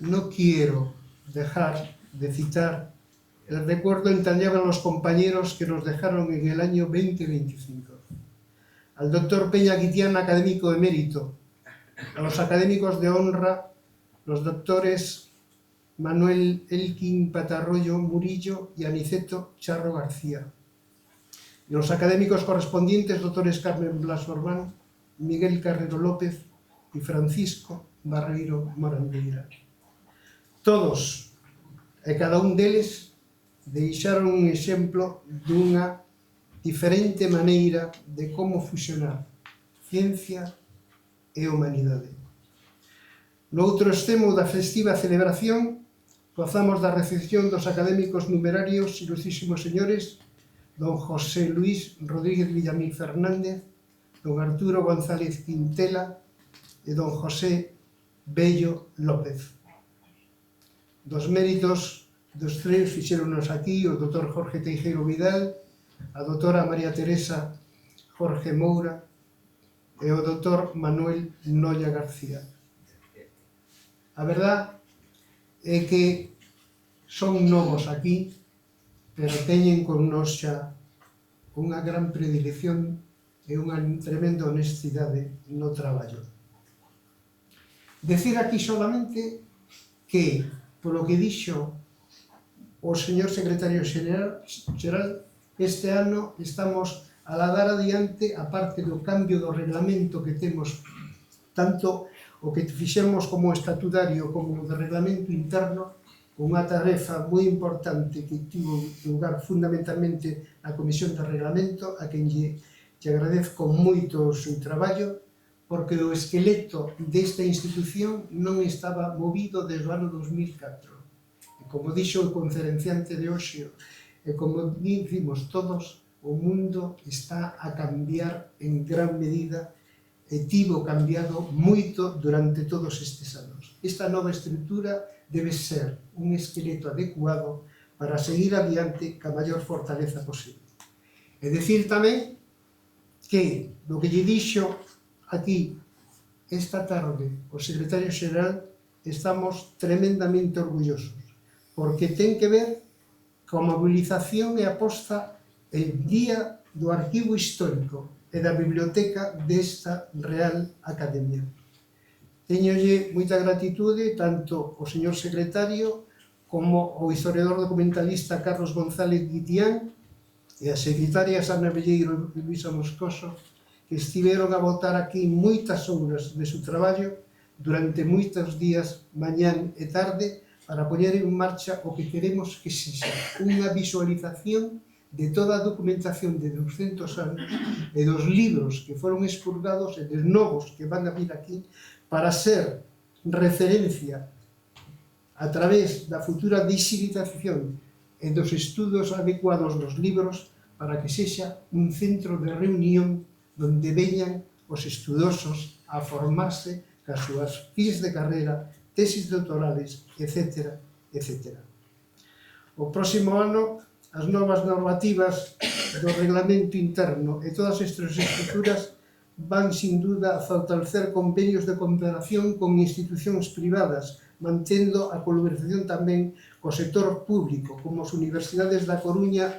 no quiero dejar de citar el recuerdo entrañable a los compañeros que nos dejaron en el año 2025. Al doctor Peña Guitián, académico emérito, a los académicos de honra, los doctores Manuel Elkin Patarroyo Murillo y Aniceto Charro García, y los académicos correspondientes, doctores Carmen Blas Orbán, Miguel Carrero López y Francisco Barreiro Morandeira. Todos e cada un deles deixaron un exemplo dunha diferente maneira de como fusionar ciencia e humanidade. No outro extremo da festiva celebración, gozamos da recepción dos académicos numerarios, ilustrísimos señores, don José Luis Rodríguez Villamil Fernández, don Arturo González Quintela e don José Bello López. Dos méritos dos tres fixéronos aquí o doutor Jorge Teijeiro Vidal, a doutora María Teresa Jorge Moura e o doutor Manuel Nolla García. A verdad é que son novos aquí, pero teñen con nos xa unha gran predilección e unha tremenda honestidade no traballo. Decir aquí solamente que, polo que dixo o señor secretario xeral, este ano estamos a dar adiante, a parte do cambio do reglamento que temos, tanto o que fixemos como estatutario como o de reglamento interno, unha tarefa moi importante que tivo lugar fundamentalmente na Comisión de Reglamento, a quen lle agradezco moito o seu traballo, porque o esqueleto desta institución non estaba movido desde o ano 2004. E como dixo o conferenciante de hoxe, e como dicimos todos, o mundo está a cambiar en gran medida e tivo cambiado moito durante todos estes anos. Esta nova estrutura debe ser un esqueleto adecuado para seguir adiante ca maior fortaleza posible. E dicir tamén que, do que lle dixo aquí esta tarde o secretario xeral, estamos tremendamente orgullosos, porque ten que ver con a mobilización e a posta en día do arquivo histórico e da biblioteca desta Real Academia. Teñolle moita gratitude tanto ao señor secretario como ao historiador documentalista Carlos González Guitián e a secretaria Ana Velleiro e Luisa Moscoso, que estiveron a botar aquí moitas horas de seu traballo durante moitos días, mañán e tarde, para poñer en marcha o que queremos que sexa unha visualización de toda a documentación de 200 anos e dos libros que foron expurgados e dos novos que van a vir aquí para ser referencia a través da futura digitalización e dos estudos adecuados dos libros para que sexa un centro de reunión donde veñan os estudosos a formarse cas súas fins de carreira, tesis doctorales, etc. etc. O próximo ano, as novas normativas do reglamento interno e todas estas estruturas van, sin duda, a fortalecer convenios de cooperación con institucións privadas, mantendo a colaboración tamén co sector público, como as universidades da Coruña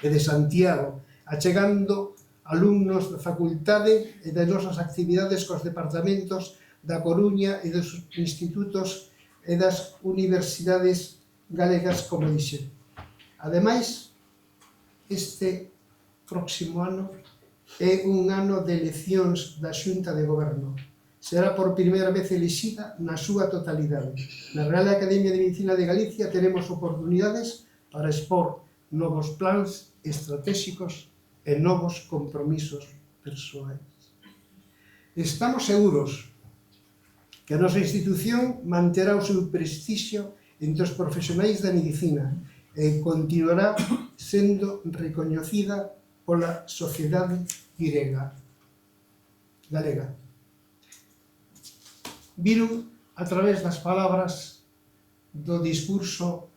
e de Santiago, achegando alumnos da facultade e das nosas actividades cos departamentos da Coruña e dos institutos e das universidades galegas, como dixen. Ademais, este próximo ano é un ano de eleccións da Xunta de Goberno. será por primeira vez elixida na súa totalidade. Na Real Academia de Medicina de Galicia teremos oportunidades para expor novos plans estratégicos e novos compromisos persoais. Estamos seguros que a nosa institución manterá o seu prestixio entre os profesionais da medicina e continuará sendo recoñecida pola sociedade galega. Viron a través das palabras do discurso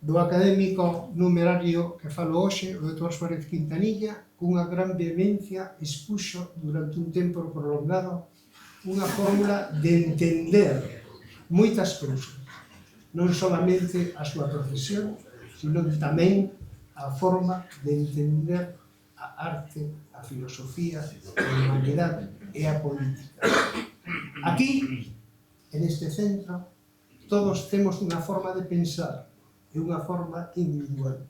do académico numerario que falou hoxe, o Dr. Suárez Quintanilla, cunha gran vehemencia expuxo durante un tempo prolongado unha fórmula de entender moitas cousas, non solamente a súa profesión, sino tamén a forma de entender a arte, a filosofía, a humanidade e a política. Aquí, en este centro, todos temos unha forma de pensar e unha forma individual.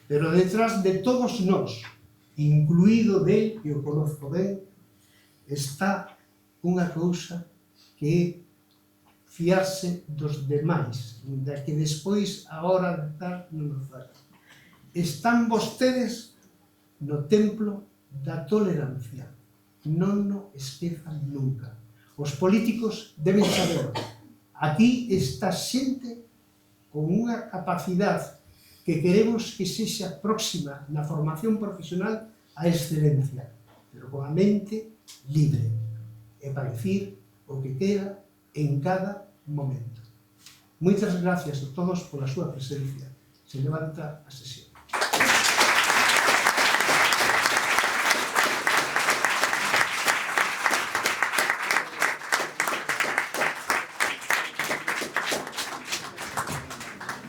Pero detrás de todos nós, incluído del, que o conozco ben, está unha cousa que é fiarse dos demais, da que despois a hora de dar non nos faz. Están vostedes no templo da tolerancia, non o esquezan nunca. Os políticos deben saber, aquí está xente con unha capacidade que queremos que sexa próxima na formación profesional á excelencia, pero con a mente libre, e para dicir o que quera en cada momento. Moitas gracias a todos pola súa presencia. Se levanta a sesión.